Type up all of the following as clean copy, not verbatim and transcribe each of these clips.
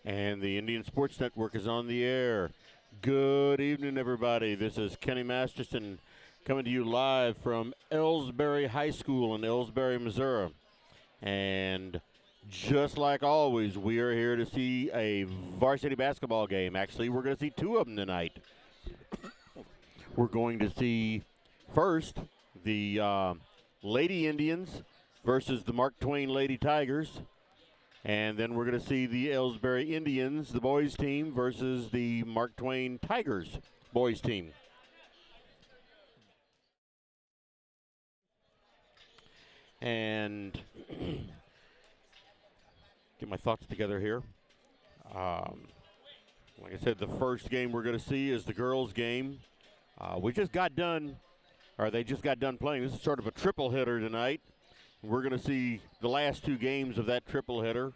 And the Indian Sports Network is on the air. Good evening, everybody. This is Kenny Masterson coming to you live from Elsberry High School in Elsberry, Missouri. And just like always, we are here to see a varsity basketball game. Actually, we're going to see two of them tonight. We're going to see first the Lady Indians versus the Mark Twain Lady Tigers. And then we're going to see the Elsberry Indians, the boys team, versus the Mark Twain Tigers boys team. And get my thoughts together here. Like I said, the first game we're going to see is the girls' game. They just got done playing. This is sort of a triple hitter tonight. We're going to see the last two games of that triple hitter.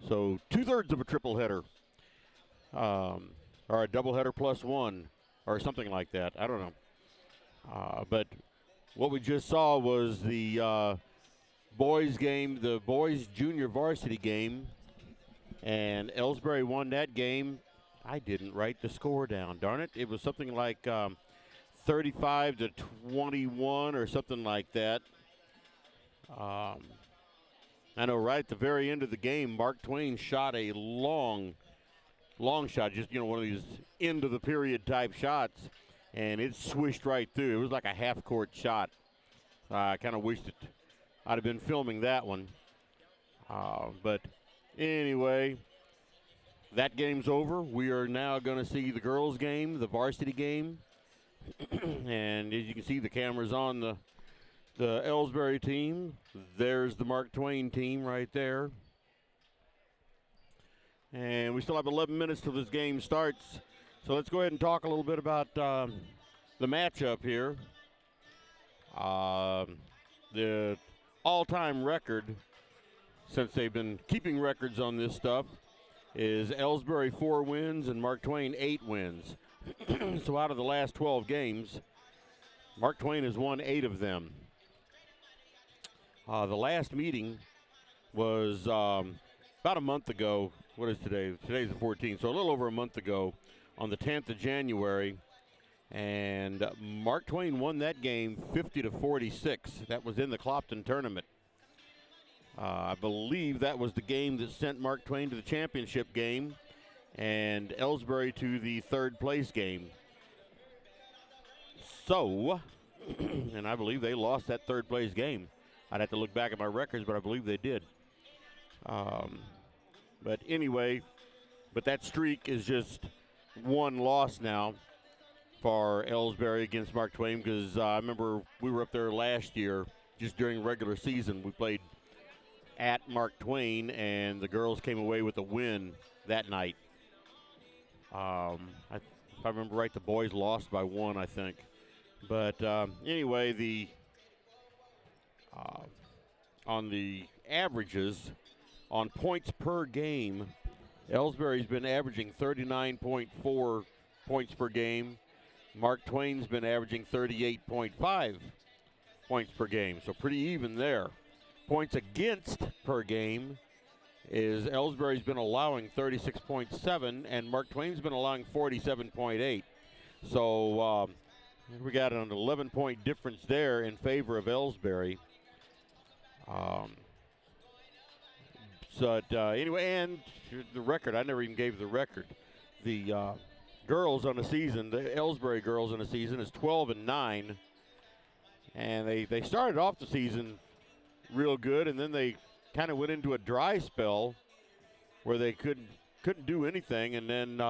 So 2/3 of a triple hitter, or a double header plus one, or something like that. I don't know. But what we just saw was the boys game, the boys junior varsity game, and Elsberry won that game. I didn't write the score down, darn it. It was something like 35-21 or something like that. I know right at the very end of the game, Mark Twain shot a long shot, just, one of these end of the period type shots, and it swished right through. It was like a half-court shot. I kind of wished I'd have been filming that one. But anyway, that game's over. We are now going to see the girls' game, the varsity game. And as you can see, the camera's on the Elsberry team. There's the Mark Twain team right there. And we still have 11 minutes till this game starts. So let's go ahead and talk a little bit about the matchup here. The all-time record, since they've been keeping records on this stuff, is Elsberry 4 wins and Mark Twain 8 wins. So out of the last 12 games, Mark Twain has won 8 of them. The last meeting was about a month ago. What is today? Today's the 14th, so a little over a month ago on the 10th of January. And Mark Twain won that game 50-46. That was in the Clopton tournament. I believe that was the game that sent Mark Twain to the championship game and Elsberry to the third place game. So, and I believe they lost that third place game. I'd have to look back at my records, but I believe they did. But anyway, that streak is just one loss now for Elsberry against Mark Twain, because I remember we were up there last year just during regular season. We played at Mark Twain, and the girls came away with a win that night. If I remember right, the boys lost by 1, I think. But anyway, on the averages, on points per game, Elsberry's been averaging 39.4 points per game. Mark Twain's been averaging 38.5 points per game, so pretty even there. Points against per game is Elsberry's been allowing 36.7, and Mark Twain's been allowing 47.8. So we got an 11-point difference there in favor of Elsberry. Anyway, and the record, I never even gave the record. The girls on the season, the Elsberry girls on the season is 12-9. And they started off the season real good, and then they kind of went into a dry spell where they couldn't do anything. And then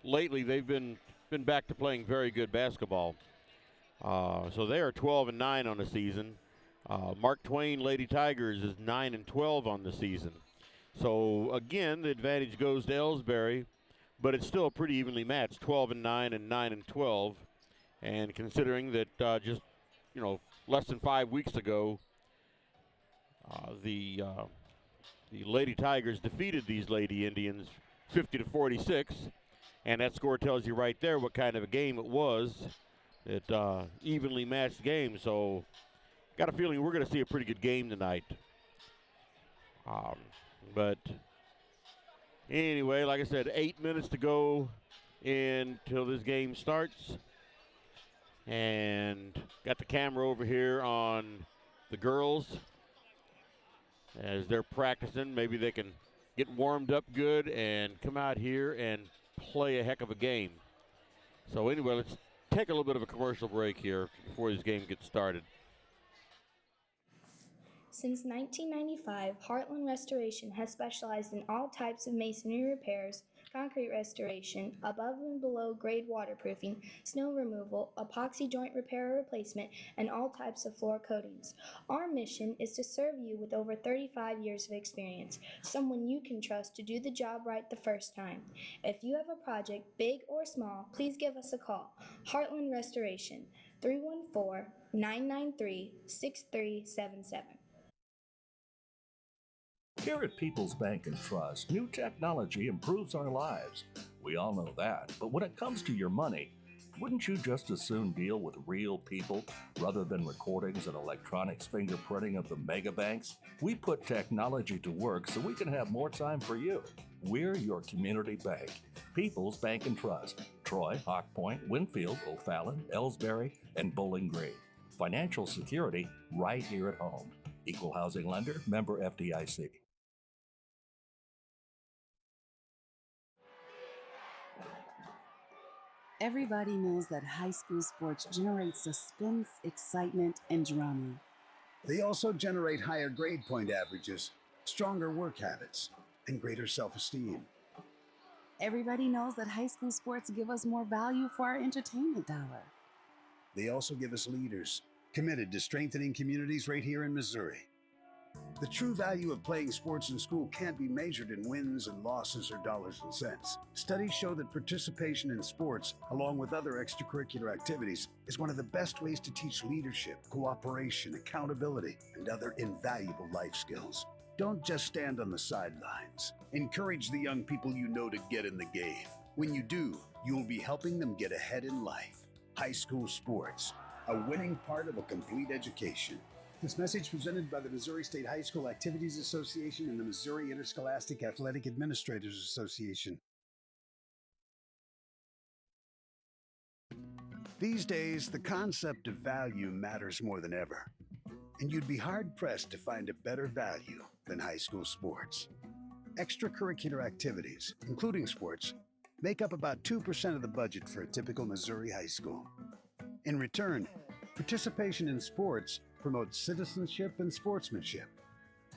lately they've been back to playing very good basketball. So they are 12-9 on the season. Mark Twain Lady Tigers is 9-12 on the season. So again, the advantage goes to Elsberry, but it's still pretty evenly matched, 12-9 and 9-12. And considering that just less than 5 weeks ago, the Lady Tigers defeated these Lady Indians 50-46, and that score tells you right there what kind of a game it was. It evenly matched game, so got a feeling we're going to see a pretty good game tonight. But Anyway, like I said, 8 minutes to go until this game starts. And got the camera over here on the girls as they're practicing. Maybe they can get warmed up good and come out here and play a heck of a game. So anyway, let's take a little bit of a commercial break here before this game gets started. Since 1995, Heartland Restoration has specialized in all types of masonry repairs, concrete restoration, above and below grade waterproofing, snow removal, epoxy joint repair or replacement, and all types of floor coatings. Our mission is to serve you with over 35 years of experience, someone you can trust to do the job right the first time. If you have a project, big or small, please give us a call. Heartland Restoration, 314-993-6377. Here at People's Bank and Trust, new technology improves our lives. We all know that. But when it comes to your money, wouldn't you just as soon deal with real people rather than recordings and electronics fingerprinting of the mega banks? We put technology to work so we can have more time for you. We're your community bank. People's Bank and Trust. Troy, Hawk Point, Winfield, O'Fallon, Elsberry, and Bowling Green. Financial security right here at home. Equal housing lender, member FDIC. Everybody knows that high school sports generate suspense, excitement, and drama. They also generate higher grade point averages, stronger work habits, and greater self-esteem. Everybody knows that high school sports give us more value for our entertainment dollar. They also give us leaders committed to strengthening communities right here in Missouri. The true value of playing sports in school can't be measured in wins and losses or dollars and cents. Studies show that participation in sports, along with other extracurricular activities, is one of the best ways to teach leadership, cooperation, accountability, and other invaluable life skills. Don't just stand on the sidelines. Encourage the young people you know to get in the game. When you do, you'll be helping them get ahead in life. High school sports, a winning part of a complete education. This message presented by the Missouri State High School Activities Association and the Missouri Interscholastic Athletic Administrators Association. These days, the concept of value matters more than ever, and you'd be hard-pressed to find a better value than high school sports. Extracurricular activities, including sports, make up about 2% of the budget for a typical Missouri high school. In return, participation in sports promotes citizenship and sportsmanship.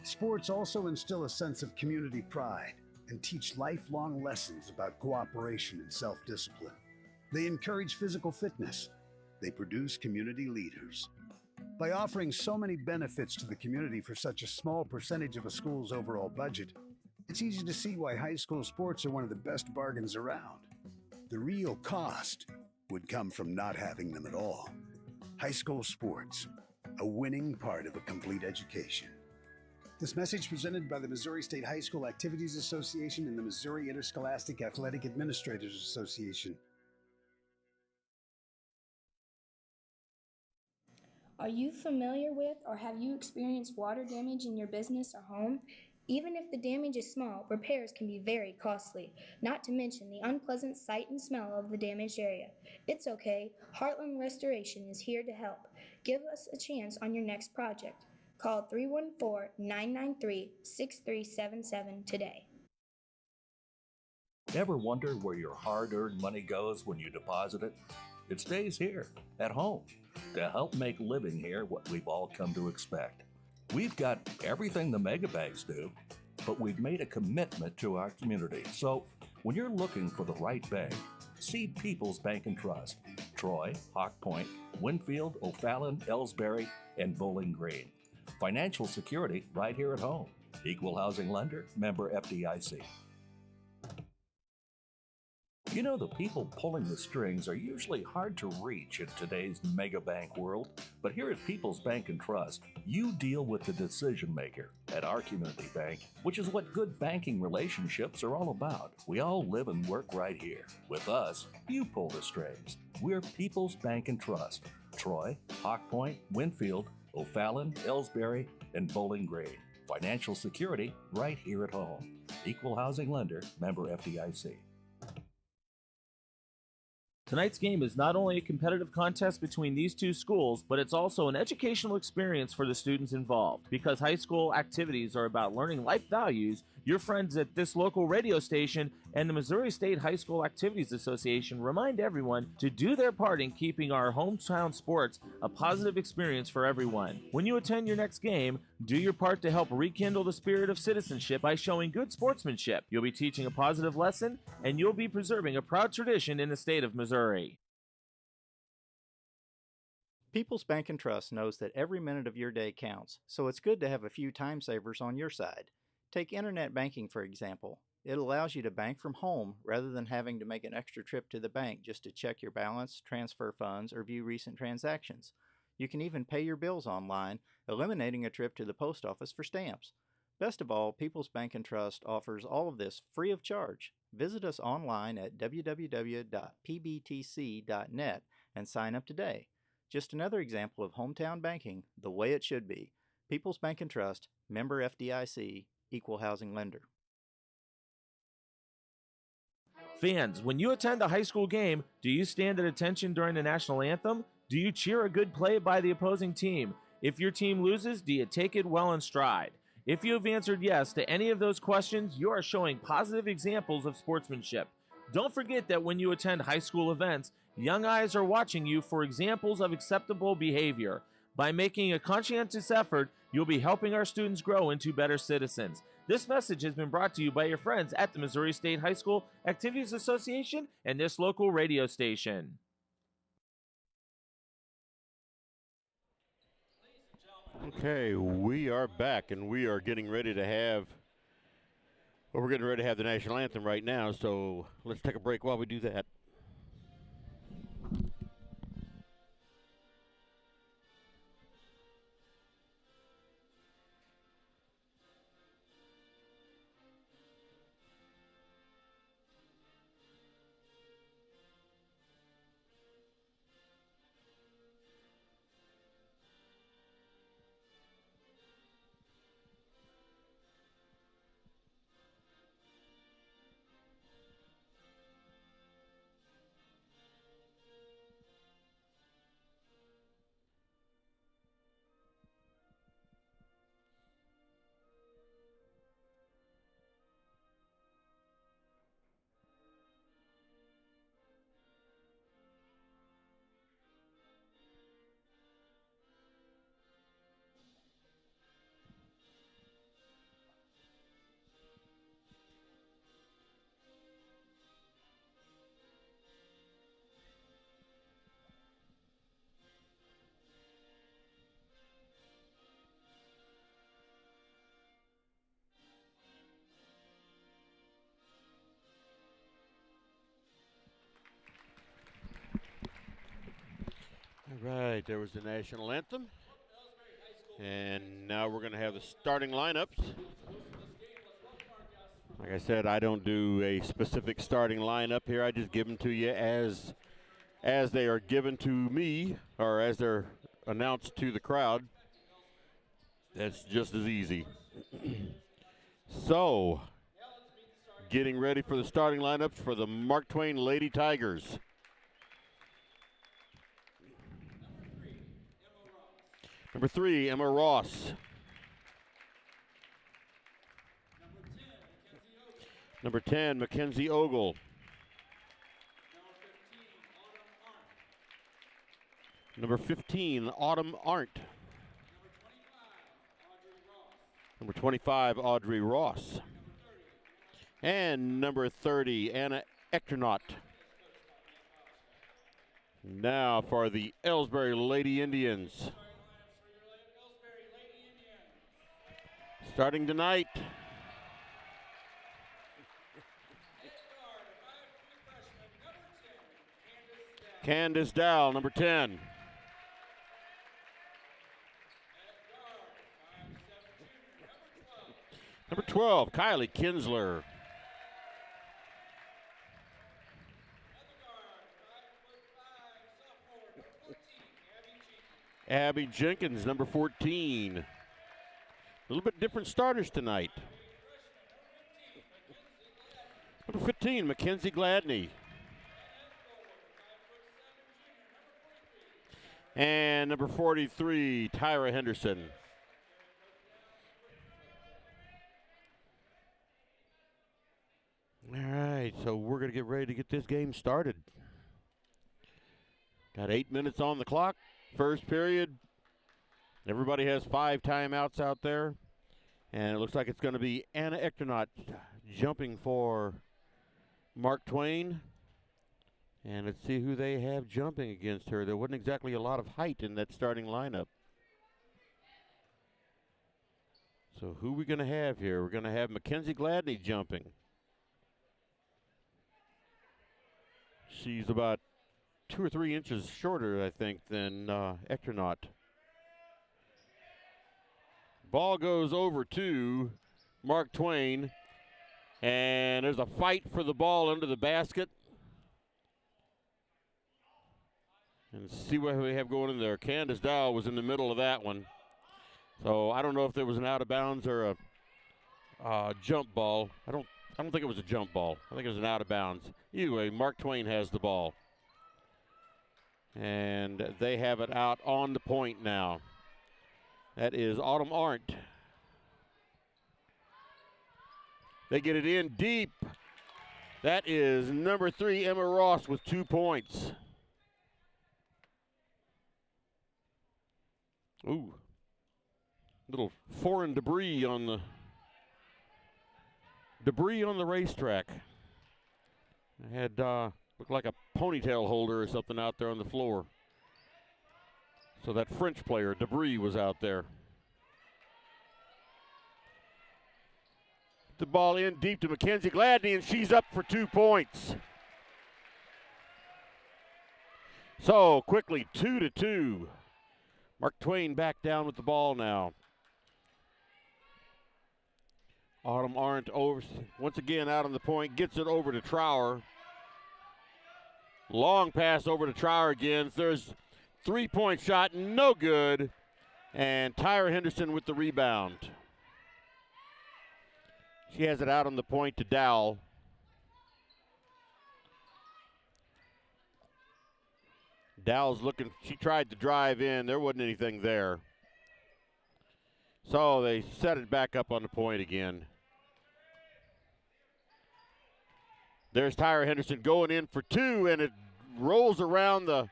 Sports also instill a sense of community pride and teach lifelong lessons about cooperation and self-discipline. They encourage physical fitness. They produce community leaders. By offering so many benefits to the community for such a small percentage of a school's overall budget, it's easy to see why high school sports are one of the best bargains around. The real cost would come from not having them at all. High school sports, a winning part of a complete education. This message presented by the Missouri State High School Activities Association and the Missouri Interscholastic Athletic Administrators Association. Are you familiar with or have you experienced water damage in your business or home? Even if the damage is small, repairs can be very costly, not to mention the unpleasant sight and smell of the damaged area. It's okay. Heartland Restoration is here to help. Give us a chance on your next project. Call 314-993-6377 today. Ever wonder where your hard-earned money goes when you deposit it? It stays here, at home, to help make living here what we've all come to expect. We've got everything the mega banks do, but we've made a commitment to our community. So when you're looking for the right bank, see People's Bank and Trust. Troy, Hawk Point, Winfield, O'Fallon, Elsberry, and Bowling Green. Financial security right here at home. Equal housing lender, member FDIC. You know, the people pulling the strings are usually hard to reach in today's mega bank world, but here at People's Bank and Trust, you deal with the decision maker at our community bank, which is what good banking relationships are all about. We all live and work right here. With us, you pull the strings. We're People's Bank and Trust. Troy, Hawk Point, Winfield, O'Fallon, Elsberry, and Bowling Green. Financial security right here at home. Equal housing lender, member FDIC. Tonight's game is not only a competitive contest between these two schools, but it's also an educational experience for the students involved. Because high school activities are about learning life values, your friends at this local radio station and the Missouri State High School Activities Association remind everyone to do their part in keeping our hometown sports a positive experience for everyone. When you attend your next game, do your part to help rekindle the spirit of citizenship by showing good sportsmanship. You'll be teaching a positive lesson, and you'll be preserving a proud tradition in the state of Missouri. People's Bank and Trust knows that every minute of your day counts, so it's good to have a few time savers on your side. Take internet banking, for example. It allows you to bank from home rather than having to make an extra trip to the bank just to check your balance, transfer funds, or view recent transactions. You can even pay your bills online, eliminating a trip to the post office for stamps. Best of all, People's Bank and Trust offers all of this free of charge. Visit us online at www.pbtc.net and sign up today. Just another example of hometown banking the way it should be. People's Bank and Trust, member FDIC, equal housing lender. Fans, when you attend a high school game, do you stand at attention during the national anthem? Do you cheer a good play by the opposing team? If your team loses, do you take it well in stride? If you have answered yes to any of those questions, you are showing positive examples of sportsmanship. Don't forget that when you attend high school events, young eyes are watching you for examples of acceptable behavior. By making a conscientious effort, you'll be helping our students grow into better citizens. This message has been brought to you by your friends at the Missouri State High School Activities Association and this local radio station. Okay, we are back, and we are getting ready to have, we're getting ready to have the national anthem right now, so let's take a break while we do that. All right, there was the national anthem. And now we're going to have the starting lineups. Like I said, I don't do a specific starting lineup here. I just give them to you as they are given to me, or as they're announced to the crowd. That's just as easy. So, getting ready for the starting lineups for the Mark Twain Lady Tigers. Number 3, Emma Ross. Number 10, Mackenzie Ogle. Number 15, Autumn Arndt. Number 25, Audrey Ross. And number 30, Anna Echternaut. Now for the Elsberry Lady Indians. Starting tonight, Candace Dow, number 10. Number 12, Kylie Kinsler. Abby Jenkins, number 14. little bit different starters tonight. Number 15, Mackenzie Gladney. And number 43, Tyra Henderson. All right, so we're going to get ready to get this game started. Got 8 minutes on the clock. First period. Everybody has 5 timeouts out there. And it looks like it's going to be Anna Echternaut jumping for Mark Twain. And let's see who they have jumping against her. There wasn't exactly a lot of height in that starting lineup. So who are we going to have here? We're going to have Mackenzie Gladney jumping. She's about 2 or 3 inches shorter, I think, than Echternaut. Ball goes over to Mark Twain. And there's a fight for the ball under the basket. And see what we have going in there. Candace Dow was in the middle of that one. So I don't know if there was an out of bounds or a jump ball. I don't think it was a jump ball. I think it was an out of bounds. Anyway, Mark Twain has the ball. And they have it out on the point now. That is Autumn Arndt. They get it in deep. That is number 3, Emma Ross, with 2 points. Ooh, little foreign debris on the racetrack. I had looked like a ponytail holder or something out there on the floor. So that French player, Debris, was out there. The ball in deep to Mackenzie Gladney, and she's up for 2 points. So quickly, 2-2. Mark Twain back down with the ball now. Autumn Arndt over, once again out on the point, gets it over to Trower. Long pass over to Trower again. There's 3-point shot, no good. And Tyra Henderson with the rebound. She has it out on the point to Dowell. Dowell's looking, she tried to drive in. There wasn't anything there. So they set it back up on the point again. There's Tyra Henderson going in for 2, and it rolls around on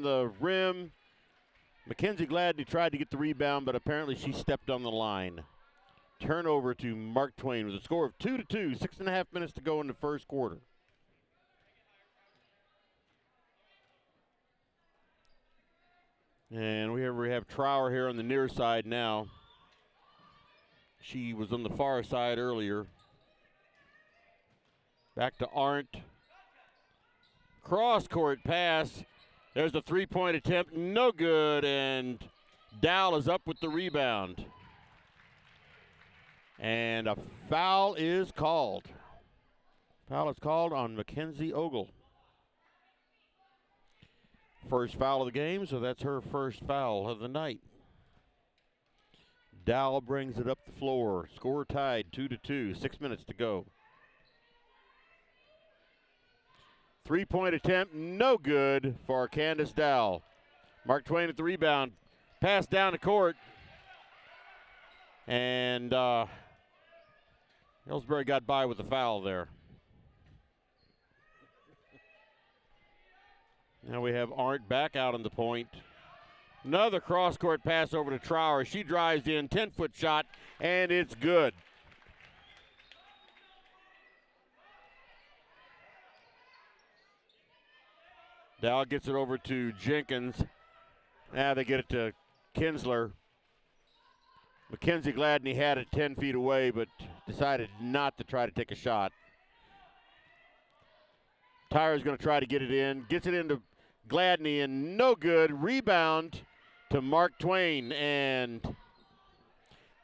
the rim. Mackenzie Gladney tried to get the rebound, but apparently she stepped on the line. Turnover to Mark Twain with a score of 2-2, 6.5 minutes to go in the first quarter. And we have Trower here on the near side now. She was on the far side earlier. Back to Arndt. Cross-court pass. There's a 3-point attempt, no good, and Dowell is up with the rebound. And a foul is called. Foul is called on Mackenzie Ogle. First foul of the game, so that's her first foul of the night. Dowell brings it up the floor. Score tied 2-2, 6 minutes to go. 3-point attempt, no good for Candace Dowell. Mark Twain at the rebound. Pass down the court. And Elsberry got by with the foul there. Now we have Arndt back out on the point. Another cross-court pass over to Trower. She drives in, 10-foot shot, and it's good. Dowell gets it over to Jenkins. Now they get it to Kinsler. Mackenzie Gladney had it 10 feet away, but decided not to try to take a shot. Tyra's going to try to get it in. Gets it into Gladney, and no good. Rebound to Mark Twain, and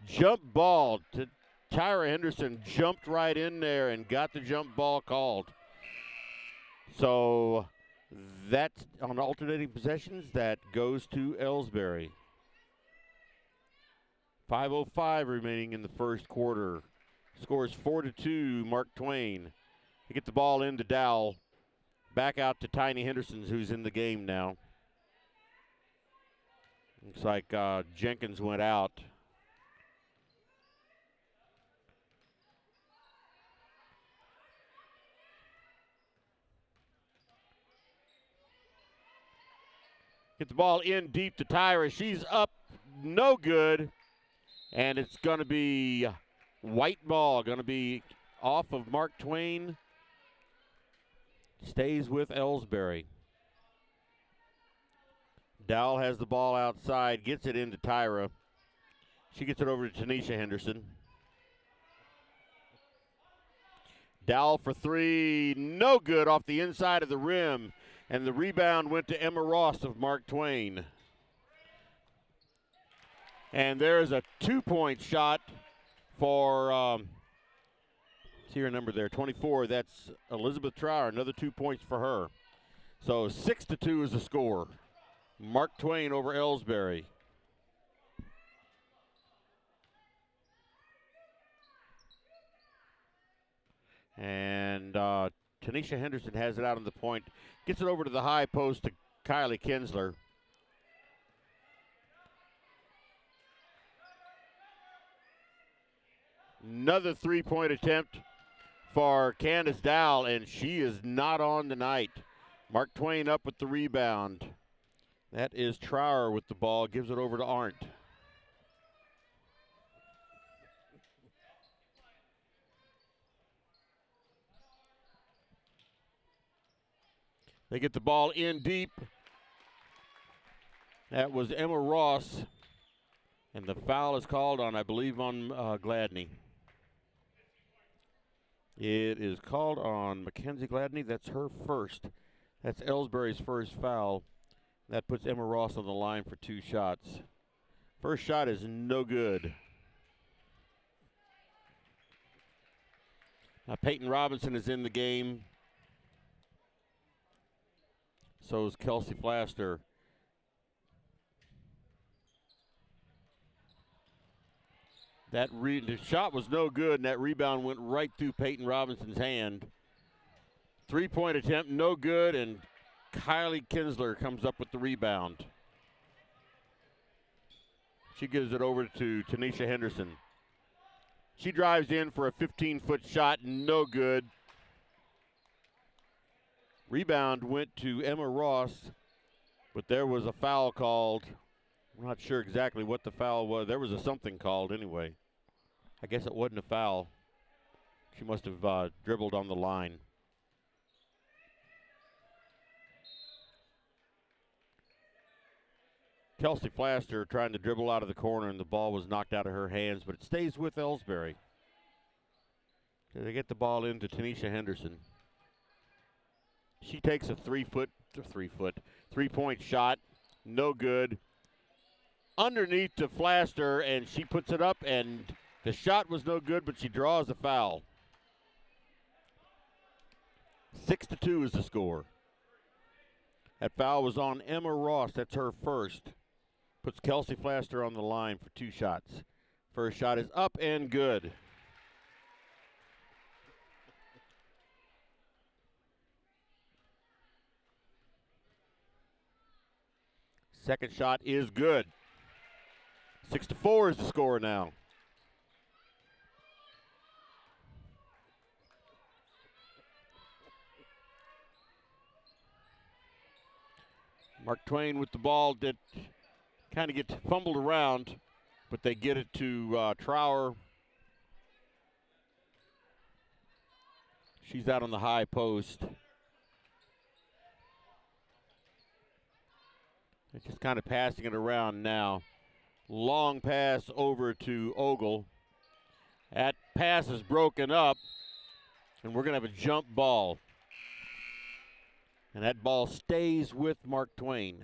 jump ball to Tyra Henderson. Jumped right in there and got the jump ball called. So that's on alternating possessions. That goes to Elsberry. 5:05 remaining in the first quarter. Scores 4-2, Mark Twain. They get the ball into Dowell. Back out to Tiny Henderson, who's in the game now. Looks like Jenkins went out. Get the ball in deep to Tyra. She's up, no good. And it's going to be white ball, going to be off of Mark Twain. Stays with Elsberry. Dowell has the ball outside, gets it into Tyra. She gets it over to Tanisha Henderson. Dowell for three, no good, off the inside of the rim. And the rebound went to Emma Ross of Mark Twain. And there's a 2-point shot for, see her number there, 24. That's Elizabeth Trower, another 2 points for her. So 6-2 is the score. Mark Twain over Elsberry. And Tanisha Henderson has it out on the point. Gets it over to the high post to Kylie Kinsler. Another 3-point attempt for Candace Dowell, and she is not on tonight. Mark Twain up with the rebound. That is Trower with the ball, gives it over to Arndt. They get the ball in deep. That was Emma Ross. And the foul is called on, I believe, on Gladney. It is called on Mackenzie Gladney. That's her first. That's Elsberry's first foul. That puts Emma Ross on the line for 2 shots. First shot is no good. Now Peyton Robinson is in the game. So is Kelsey Flaster. The shot was no good, and that rebound went right through Peyton Robinson's hand. 3-point attempt, no good, and Kylie Kinsler comes up with the rebound. She gives it over to Tanisha Henderson. She drives in for a 15-foot shot, no good. Rebound went to Emma Ross, but there was a foul called. I'm not sure exactly what the foul was. There was a something called anyway. I guess it wasn't a foul. She must have dribbled on the line. Kelsey Flaster trying to dribble out of the corner, and the ball was knocked out of her hands, but it stays with Elsberry. They get the ball into Tanisha Henderson. She takes a 3-point shot, no good. Underneath to Flaster, and she puts it up, and the shot was no good, but she draws a foul. 6-2 is the score. That foul was on Emma Ross. That's her first. Puts Kelsey Flaster on the line for 2 shots. First shot is up and good. Second shot is good. 6-4 is the score now. Mark Twain with the ball did kind of get fumbled around, but they get it to Trower. She's out on the high post. They're just kind of passing it around now. Long pass over to Ogle. That pass is broken up, and we're going to have a jump ball. And that ball stays with Mark Twain.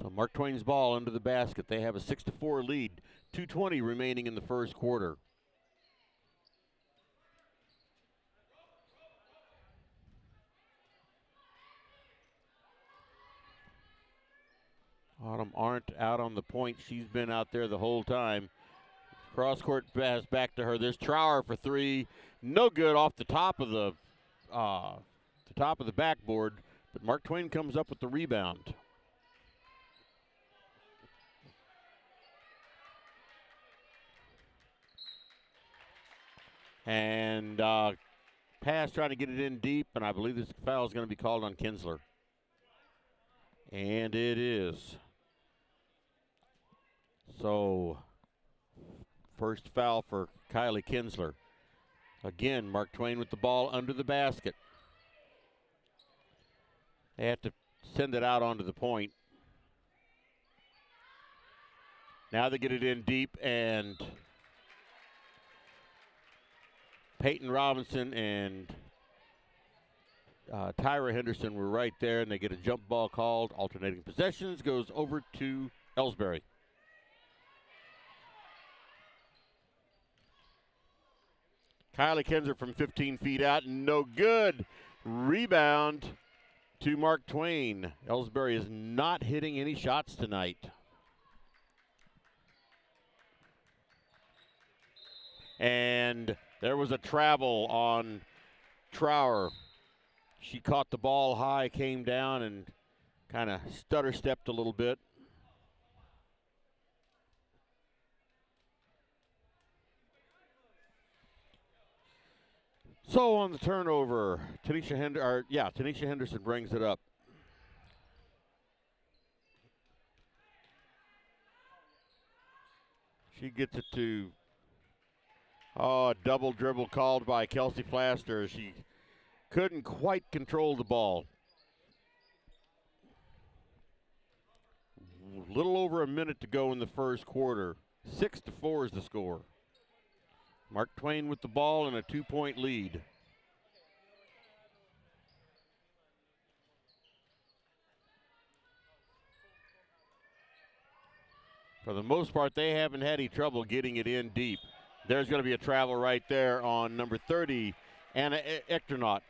So Mark Twain's ball under the basket. They have a 6-4 lead. 2:20 remaining in the first quarter. Autumn Arndt out on the point. She's been out there the whole time. Cross-court pass back to her. There's Trower for three. No good off the top of the backboard, but Mark Twain comes up with the rebound. And pass trying to get it in deep, and I believe this foul is going to be called on Kinsler. And it is. So, first foul for Kylie Kinsler. Again, Mark Twain with the ball under the basket. They have to send it out onto the point. Now they get it in deep, and Peyton Robinson and Tyra Henderson were right there, and they get a jump ball called. Alternating possessions goes over to Elsberry. Kylie Kinsler from 15 feet out, no good. Rebound to Mark Twain. Elsberry is not hitting any shots tonight. And there was a travel on Trower. She caught the ball high, came down, and kind of stutter-stepped a little bit. So on the turnover, Tanisha Henderson brings it up. She gets it to, a double dribble called by Kelsey Flaster. She couldn't quite control the ball. A little over a minute to go in the first quarter. 6-4 is the score. Mark Twain with the ball and a 2-point lead. For the most part, they haven't had any trouble getting it in deep. There's going to be a travel right there on number 30, Anna Echternaut.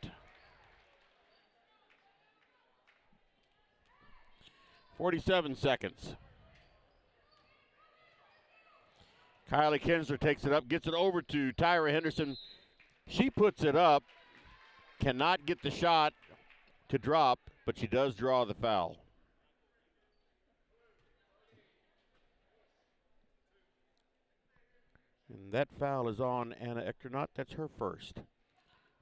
47 seconds. Kylie Kinsler takes it up, gets it over to Tyra Henderson. She puts it up, cannot get the shot to drop, but she does draw the foul. And that foul is on Anna Echternaut. That's her first.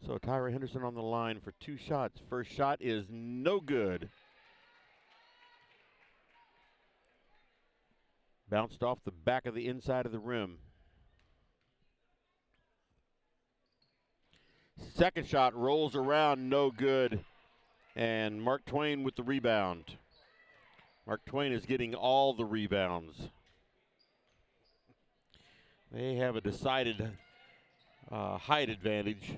So Tyra Henderson on the line for 2 shots. First shot is no good. Bounced off the back of the inside of the rim. Second shot rolls around, no good. And Mark Twain with the rebound. Mark Twain is getting all the rebounds. They have a decided height advantage.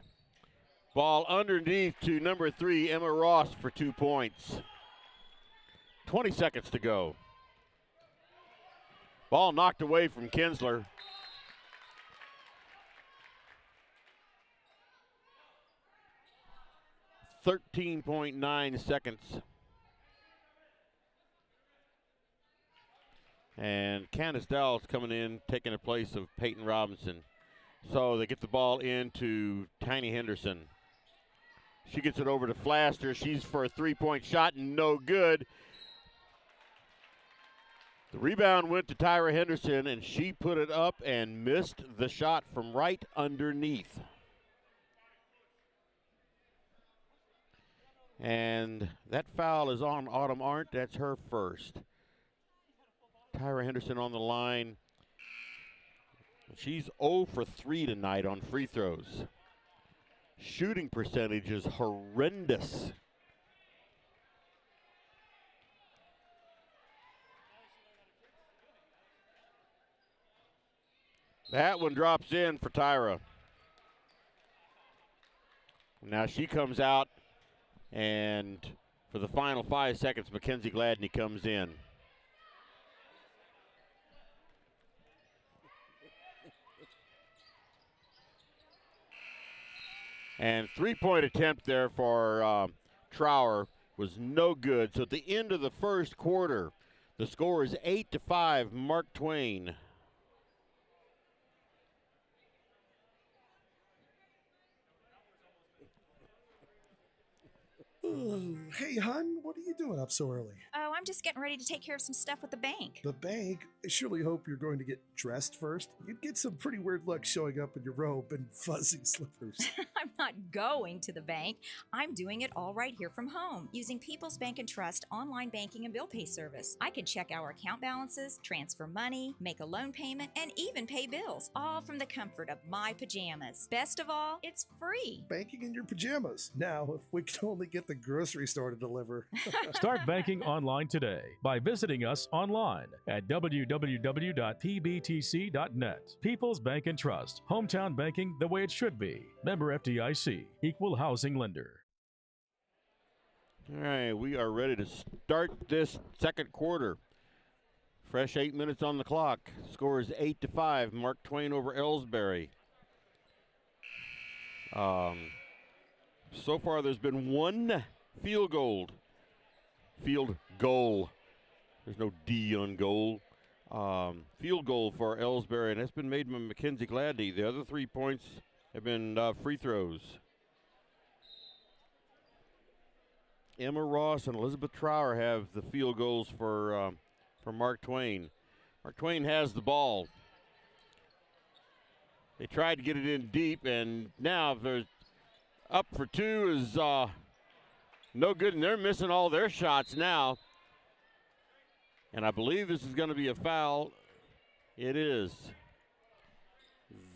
Ball underneath to number 3, Emma Ross for 2 points. 20 seconds to go. Ball knocked away from Kinsler. .9 seconds. And Candace Dowell's coming in, taking the place of Peyton Robinson. So they get the ball into Tiny Henderson. She gets it over to Flaster. She's for a 3-point shot, no good. The rebound went to Tyra Henderson, and she put it up and missed the shot from right underneath. And that foul is on Autumn Arndt. That's her first. Tyra Henderson on the line. She's 0 for 3 tonight on free throws. Shooting percentage is horrendous. That one drops in for Tyra. Now she comes out, and for the final 5 seconds, Mackenzie Gladney comes in. And 3-point attempt there for Trower was no good. So at the end of the first quarter, The score is 8-5, Mark Twain. Hey, hon, what are you doing up so early? Oh, I'm just getting ready to take care of some stuff with the bank. The bank? I surely hope you're going to get dressed first. You'd get some pretty weird luck showing up in your robe and fuzzy slippers. I'm not going to the bank. I'm doing it all right here from home using People's Bank and Trust online banking and bill pay service. I can check our account balances, transfer money, make a loan payment, and even pay bills, all from the comfort of my pajamas. Best of all, it's free. Banking in your pajamas. Now, if we could only get the grocery store to deliver. Start banking online today by visiting us online at www.pbtc.net. People's Bank and Trust. Hometown banking the way it should be. Member FDIC. Equal housing lender. All right, we are ready to start this second quarter. Fresh 8 minutes on the clock. Score is 8-5. Mark Twain over Elsberry. So far, there's been one field goal. There's no D on goal. Field goal for Elsberry, and that's been made by Mackenzie Gladney. The other 3 points have been free throws. Emma Ross and Elizabeth Trower have the field goals for Mark Twain. Mark Twain has the ball. They tried to get it in deep, and now there's up for two is no good, and they're missing all their shots now. And I believe this is going to be a foul. It is.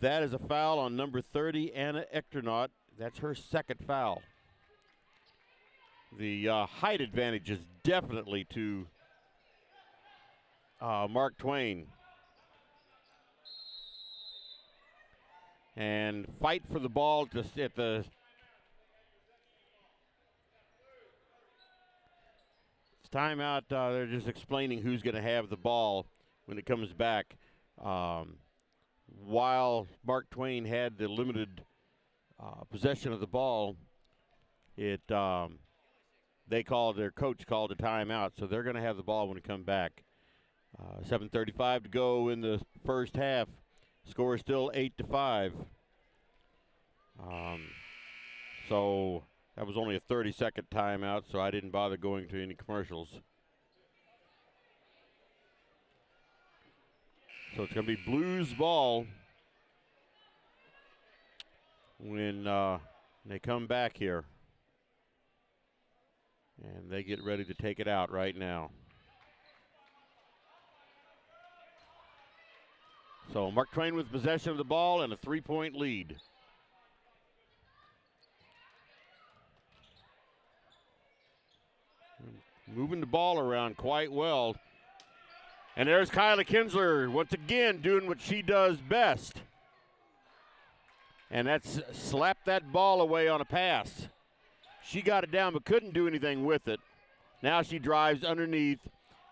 That is a foul on number 30, Anna Echternaut. That's her second foul. The height advantage is definitely to Mark Twain. And fight for the ball at the timeout. They're just explaining who's going to have the ball when it comes back. While Mark Twain had the limited possession of the ball, their coach called a timeout, so they're going to have the ball when it comes back. 7:35 to go in the first half. Score is still 8-5. So that was only a 30-second timeout, so I didn't bother going to any commercials. So it's going to be Blues ball when they come back here. And they get ready to take it out right now. So Mark Twain with possession of the ball and a 3-point lead. Moving the ball around quite well. And there's Kyla Kinsler once again doing what she does best. And that's slapped that ball away on a pass. She got it down but couldn't do anything with it. Now she drives underneath.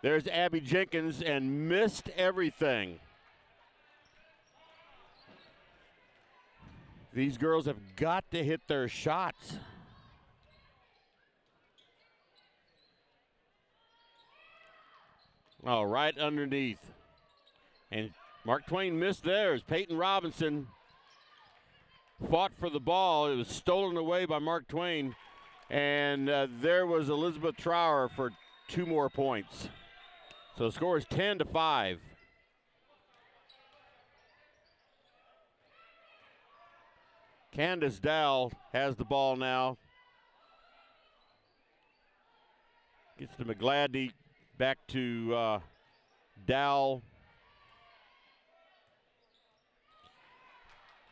There's Abby Jenkins and missed everything. These girls have got to hit their shots. Oh, right underneath. And Mark Twain missed theirs. Peyton Robinson fought for the ball. It was stolen away by Mark Twain. And there was Elizabeth Trower for 2 more points. So the score is 10-5. Candace Dowell has the ball now. Gets to McGladney, back to Dowell.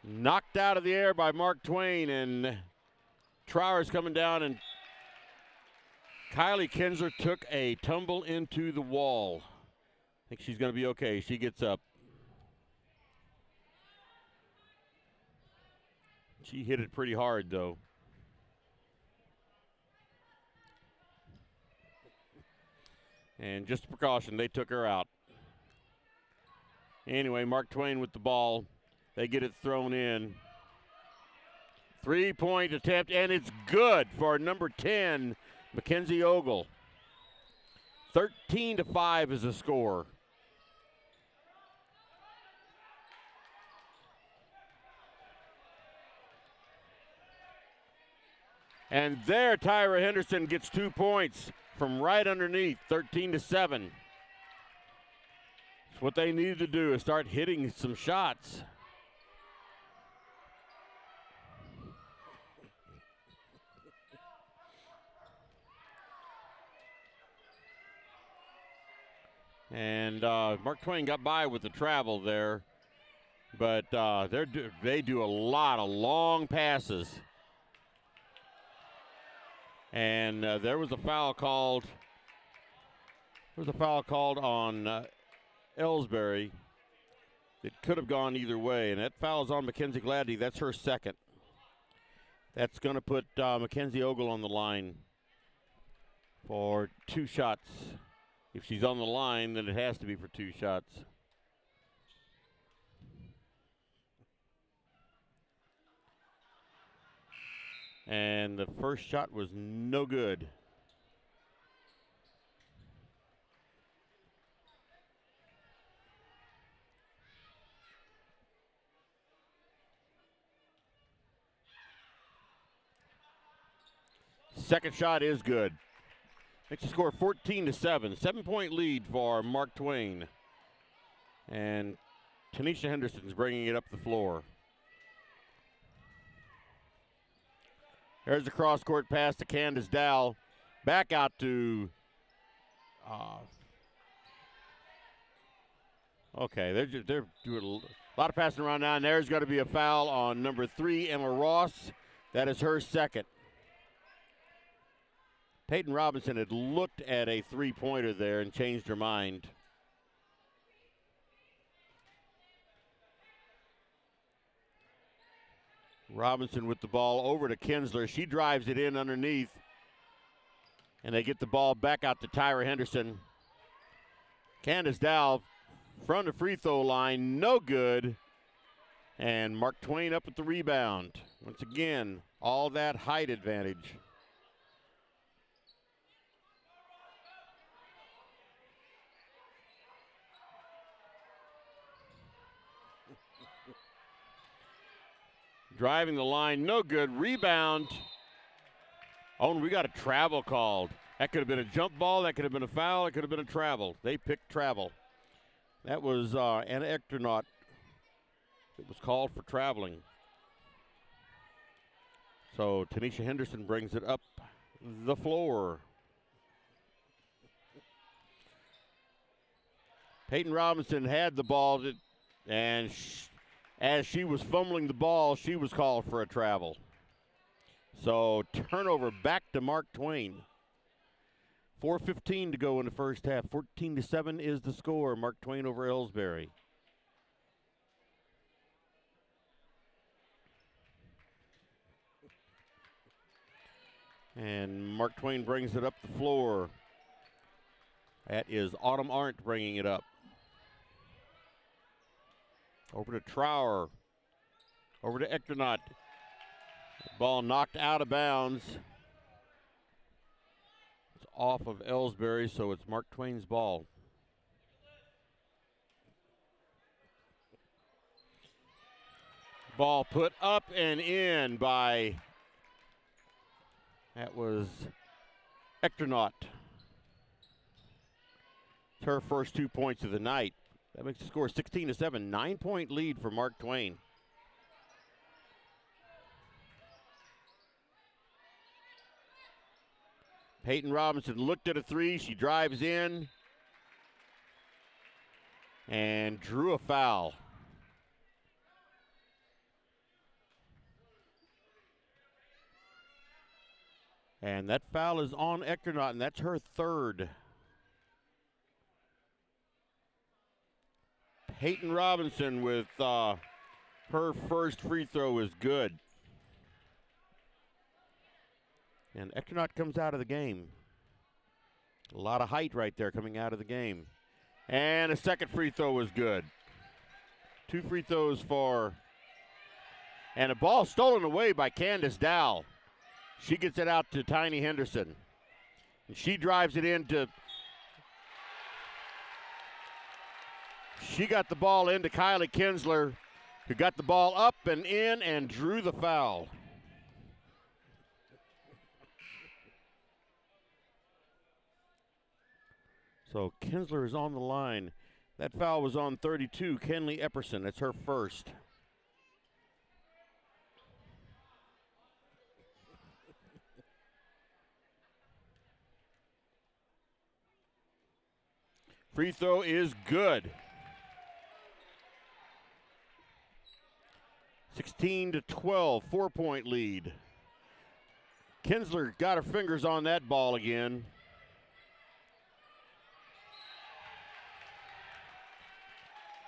Knocked out of the air by Mark Twain, and Trower's coming down, and Kylie Kinsler took a tumble into the wall. I think she's going to be okay. She gets up. She hit it pretty hard, though. And just a precaution, they took her out. Anyway, Mark Twain with the ball. They get it thrown in. 3-point attempt, and it's good for number 10, Mackenzie Ogle. 13-5 is the score. And there, Tyra Henderson gets 2 points from right underneath, 13-7. That's what they needed to do, is start hitting some shots. And Mark Twain got by with the travel there, but they do a lot of long passes. And there was a foul called. There was a foul called on Elsberry. It could have gone either way, and that foul is on Mackenzie Gladney. That's her second. That's going to put Mackenzie Ogle on the line for 2 shots. If she's on the line, then it has to be for 2 shots. And the first shot was no good. Second shot is good. Makes the score 14-7. 7-point lead for Mark Twain. And Tanisha Henderson's bringing it up the floor. There's the cross-court pass to Candace Dow. Back out to... okay, they're doing a lot of passing around now, and there's going to be a foul on number 3, Emma Ross. That is her second. Peyton Robinson had looked at a three-pointer there and changed her mind. Robinson with the ball over to Kinsler. She drives it in underneath. And they get the ball back out to Tyra Henderson. Candace Dow from the free throw line, no good. And Mark Twain up with the rebound. Once again, all that height advantage. Driving the line, no good. Rebound. Oh, and we got a travel called. That could have been a jump ball. That could have been a foul. It could have been a travel. They picked travel. That was Anna Echternaut. It was called for traveling. So Tanisha Henderson brings it up the floor. Peyton Robinson had the ball, and as she was fumbling the ball, she was called for a travel. So turnover back to Mark Twain. 4:15 to go in the first half. 14-7 is the score. Mark Twain over Elsberry. And Mark Twain brings it up the floor. That is Autumn Arndt bringing it up. Over to Trower. Over to Echternaut. Ball knocked out of bounds. It's off of Elsberry, so it's Mark Twain's ball. Ball put up and in by, that was Echternaut. It's her first 2 points of the night. That makes the score 16-7, 9-point lead for Mark Twain. Peyton Robinson looked at a three. She drives in and drew a foul. And that foul is on Echternaut, and that's her third. Peyton Robinson with her first free throw is good. And Echternaut comes out of the game. A lot of height right there coming out of the game. And a second free throw was good. 2 free throws for, and a ball stolen away by Candace Dow. She gets it out to Tiny Henderson. And she drives it into she got the ball into Kylie Kinsler, who got the ball up and in and drew the foul. So Kinsler is on the line. That foul was on 32, Kenley Epperson. It's her first. Free throw is good. 16-12, 4-point lead. Kinsler got her fingers on that ball again.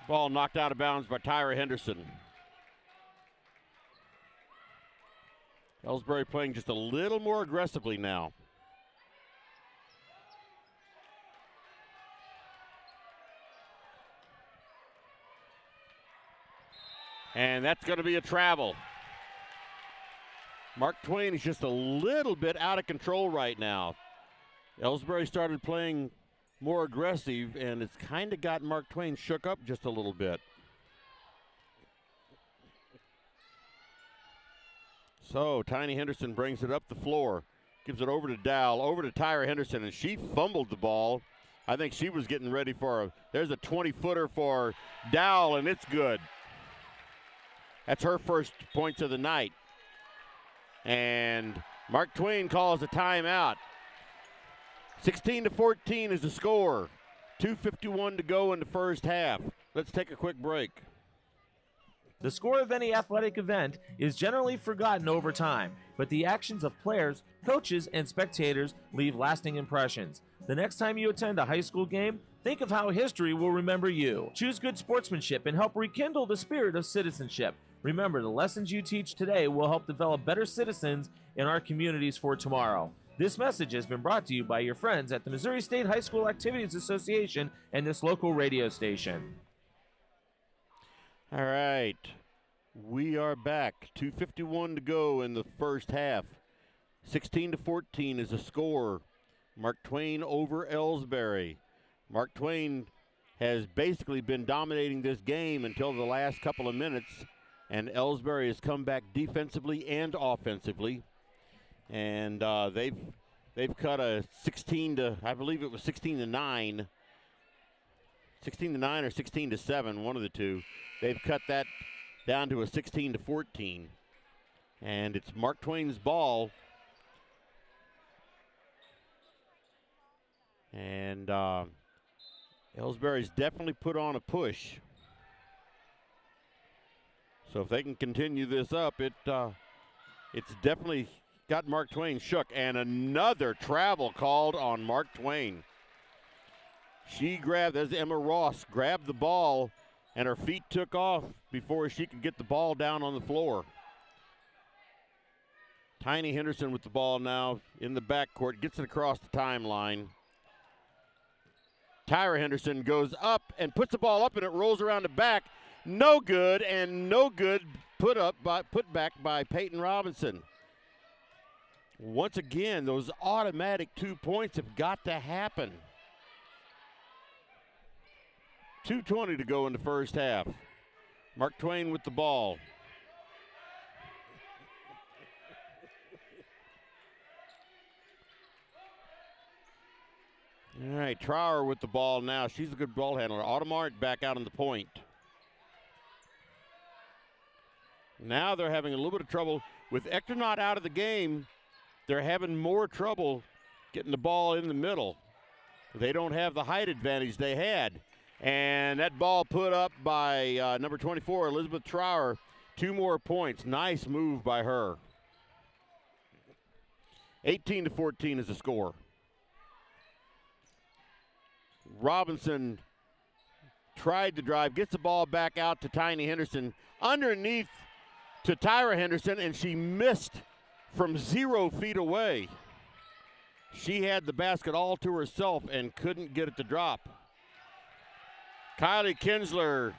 Ball knocked out of bounds by Tyra Henderson. Elsberry playing just a little more aggressively now. And that's going to be a travel. Mark Twain is just a little bit out of control right now. Elsberry started playing more aggressive, and it's kind of got Mark Twain shook up just a little bit. So Tiny Henderson brings it up the floor, gives it over to Dowell, over to Tyra Henderson, and she fumbled the ball. I think she was getting ready for there's a 20-footer for Dowell, and it's good. That's her first points of the night. And Mark Twain calls a timeout. 16-14 is the score. 2:51 to go in the first half. Let's take a quick break. The score of any athletic event is generally forgotten over time, but the actions of players, coaches, and spectators leave lasting impressions. The next time you attend a high school game, think of how history will remember you. Choose good sportsmanship and help rekindle the spirit of citizenship. Remember, the lessons you teach today will help develop better citizens in our communities for tomorrow. This message has been brought to you by your friends at the Missouri State High School Activities Association and this local radio station. All right, we are back. 2:51 to go in the first half. 16-14 is the score. Mark Twain over Elsberry. Mark Twain has basically been dominating this game until the last couple of minutes, and Elsberry has come back defensively and offensively. And they've cut a 16 to, I believe it was 16-9. 16-9 or 16-7, one of the two. They've cut that down to a 16-14. And it's Mark Twain's ball. And Elsberry's definitely put on a push. So if they can continue this up, it's definitely got Mark Twain shook. And another travel called on Mark Twain. She grabbed, as Emma Ross grabbed the ball, and her feet took off before she could get the ball down on the floor. Tiny Henderson with the ball now in the backcourt, gets it across the timeline. Tyra Henderson goes up and puts the ball up, and it rolls around the back. No good, and no good put back by Peyton Robinson. Once again, those automatic 2 points have got to happen. 2:20 to go in the first half. Mark Twain with the ball. All right, Trower with the ball now. She's a good ball handler. Audemars back out on the point. Now they're having a little bit of trouble. With Ectornot out of the game, they're having more trouble getting the ball in the middle. They don't have the height advantage they had. And that ball put up by number 24, Elizabeth Trower. 2 more points. Nice move by her. 18-14 is the score. Robinson tried to drive, gets the ball back out to Tiny Henderson. Underneath to Tyra Henderson, and she missed from 0 feet away. She had the basket all to herself and couldn't get it to drop. Kylie Kinsler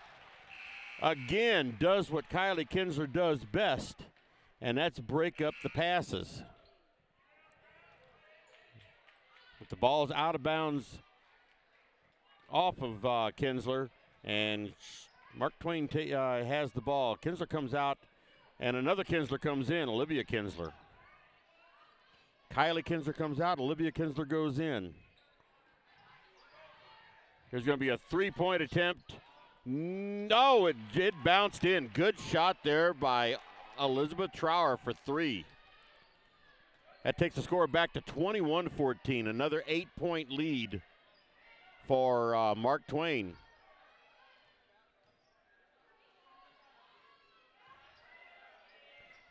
again does what Kylie Kinsler does best, and that's break up the passes. But the ball's out of bounds off of Kinsler, And Mark Twain has the ball. Kinsler comes out, and another Kinsler comes in, Olivia Kinsler. Kylie Kinsler comes out, Olivia Kinsler goes in. There's going to be a three-point attempt. No, it bounced in. Good shot there by Elizabeth Trower for three. That takes the score back to 21-14. Another 8-point lead for Mark Twain.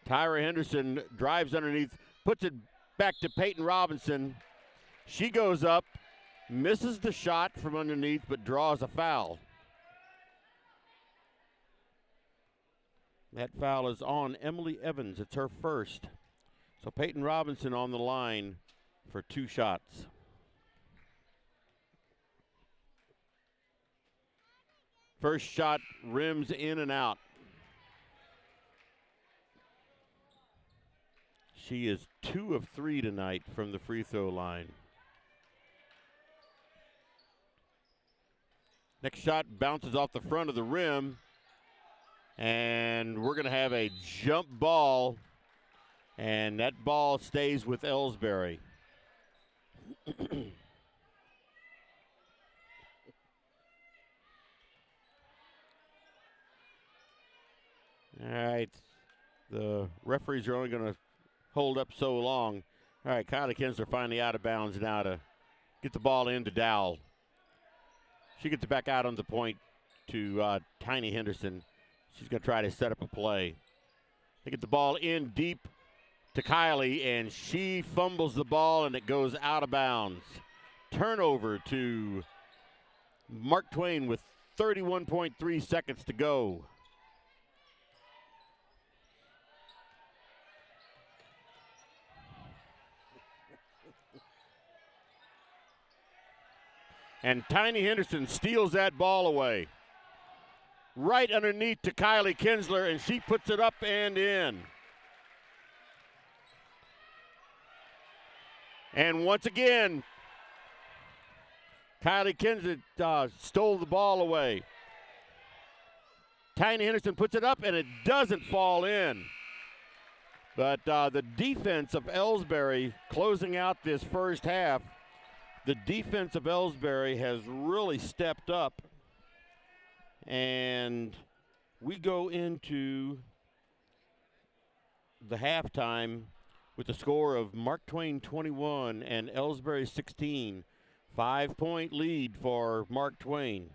Tyra Henderson drives underneath, puts it back to Peyton Robinson. She goes up, misses the shot from underneath, but draws a foul. That foul is on Emily Evans. It's her first. So Peyton Robinson on the line for two shots. First shot rims in and out. She is 2 of 3 tonight from the free throw line. Next shot bounces off the front of the rim. And we're going to have a jump ball. And that ball stays with Elsberry. All right. The referees are only going to hold up so long. All right, Kylie Kinsler finally out of bounds now to get the ball into Dowell. She gets it back out on the point to Tiny Henderson. She's going to try to set up a play. They get the ball in deep to Kylie, and she fumbles the ball, and it goes out of bounds. Turnover to Mark Twain with 31.3 seconds to go. And Tiny Henderson steals that ball away. Right underneath to Kylie Kinsler, and she puts it up and in. And once again, Kylie Kinsler stole the ball away. Tiny Henderson puts it up, and it doesn't fall in. But the defense of Elsberry closing out this first half, the defense of Elsberry has really stepped up. And we go into the halftime with the score of Mark Twain 21 and Elsberry 16. 5-point lead for Mark Twain.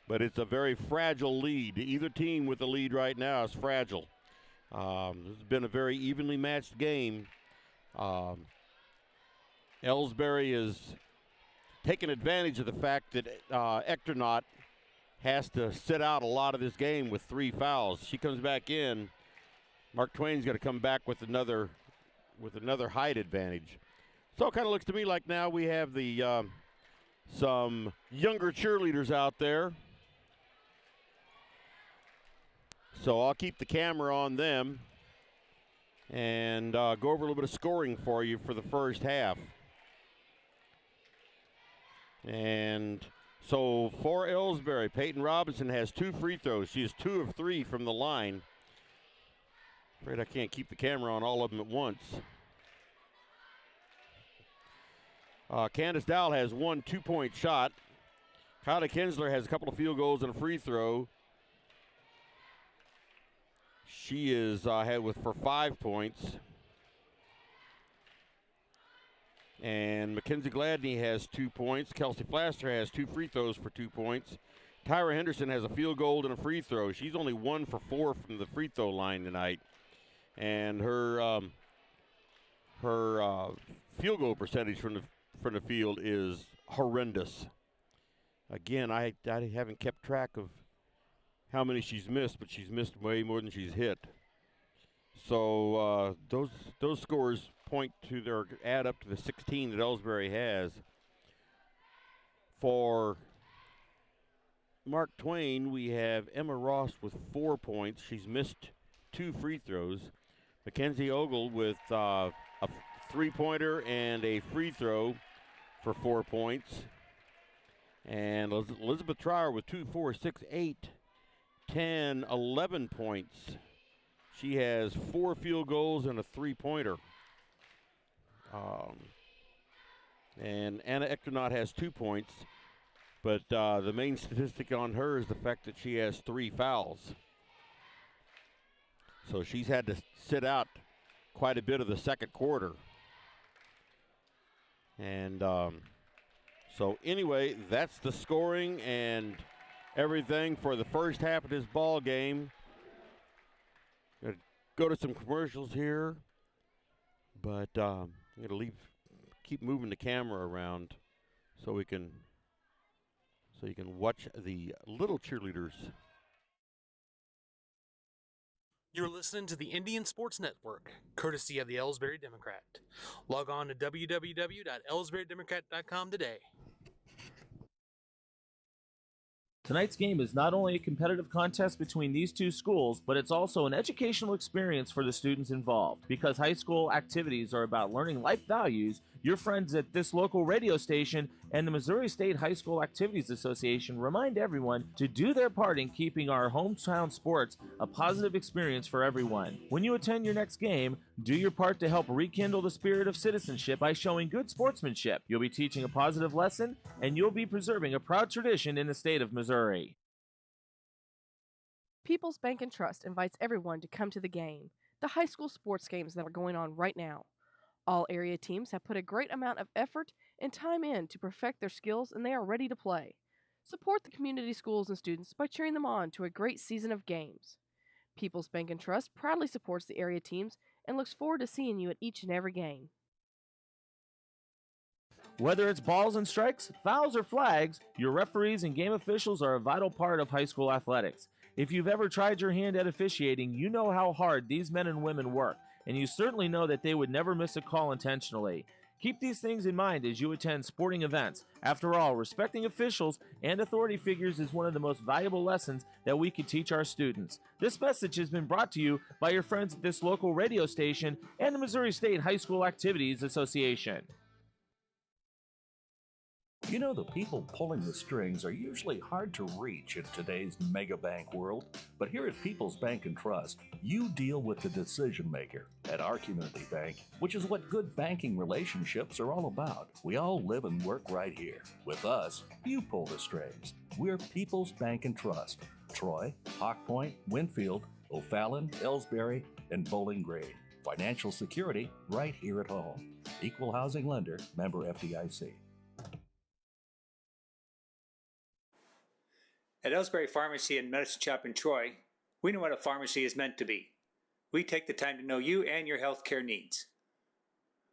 But it's a very fragile lead. Either team with the lead right now is fragile. This has been a very evenly matched game. Elsberry is taking advantage of the fact that Ectornot has to sit out a lot of this game with 3 fouls. She comes back in. Mark Twain's going to come back with another height advantage. So it kind of looks to me like now we have the some younger cheerleaders out there. So I'll keep the camera on them and go over a little bit of scoring for you for the first half. And so for Elsberry, Peyton Robinson has 2 free throws. She is 2 of 3 from the line. Afraid I can't keep the camera on all of them at once. Candace Dowell has 1 2-point shot. Kylie Kinsler has a couple of field goals and a free throw. She is ahead for 5 points. And Mackenzie Gladney has 2 points. Kelsey Flaster has 2 free throws for 2 points. Tyra Henderson has a field goal and a free throw. She's only 1 for 4 from the free throw line tonight. And her field goal percentage from the field is horrendous. Again, I haven't kept track of how many she's missed, but she's missed way more than she's hit. So those scores add up to the 16 that Elsberry has. For Mark Twain, we have Emma Ross with 4 points. She's missed 2 free throws. Mackenzie Ogle with a 3-pointer and a free throw for 4 points. And Elizabeth Trier with 2, 4, 6, 8, 10, 11 points. She has 4 field goals and a 3-pointer. And Anna Ectonaut has 2 points. But the main statistic on her is the fact that she has 3 fouls. So she's had to sit out quite a bit of the second quarter. And so anyway, that's the scoring and everything for the first half of this ball game. Gonna go to some commercials here, but I'm gonna keep moving the camera around so you can watch the little cheerleaders. You're listening to the Indian Sports Network, courtesy of the Elsberry Democrat. Log on to www.elsberrydemocrat.com today. Tonight's game is not only a competitive contest between these two schools, but it's also an educational experience for the students involved. Because high school activities are about learning life values, your friends at this local radio station and the Missouri State High School Activities Association remind everyone to do their part in keeping our hometown sports a positive experience for everyone. When you attend your next game, do your part to help rekindle the spirit of citizenship by showing good sportsmanship. You'll be teaching a positive lesson, and you'll be preserving a proud tradition in the state of Missouri. People's Bank and Trust invites everyone to come to the game, the high school sports games that are going on right now. All area teams have put a great amount of effort and time in to perfect their skills, and they are ready to play. Support the community schools and students by cheering them on to a great season of games. People's Bank and Trust proudly supports the area teams and looks forward to seeing you at each and every game. Whether it's balls and strikes, fouls, or flags, your referees and game officials are a vital part of high school athletics. If you've ever tried your hand at officiating, you know how hard these men and women work, and you certainly know that they would never miss a call intentionally. Keep these things in mind as you attend sporting events. After all, respecting officials and authority figures is one of the most valuable lessons that we can teach our students. This message has been brought to you by your friends at this local radio station and the Missouri State High School Activities Association. You know, the people pulling the strings are usually hard to reach in today's mega bank world, but here at People's Bank and Trust, you deal with the decision maker. At our community bank, which is what good banking relationships are all about, we all live and work right here. With us, you pull the strings. We're People's Bank and Trust. Troy, Hawk Point, Winfield, O'Fallon, Elsberry, and Bowling Green. Financial security right here at home. Equal housing lender, member FDIC. At Elsberry Pharmacy and Medicine Shop in Troy, we know what a pharmacy is meant to be. We take the time to know you and your healthcare needs.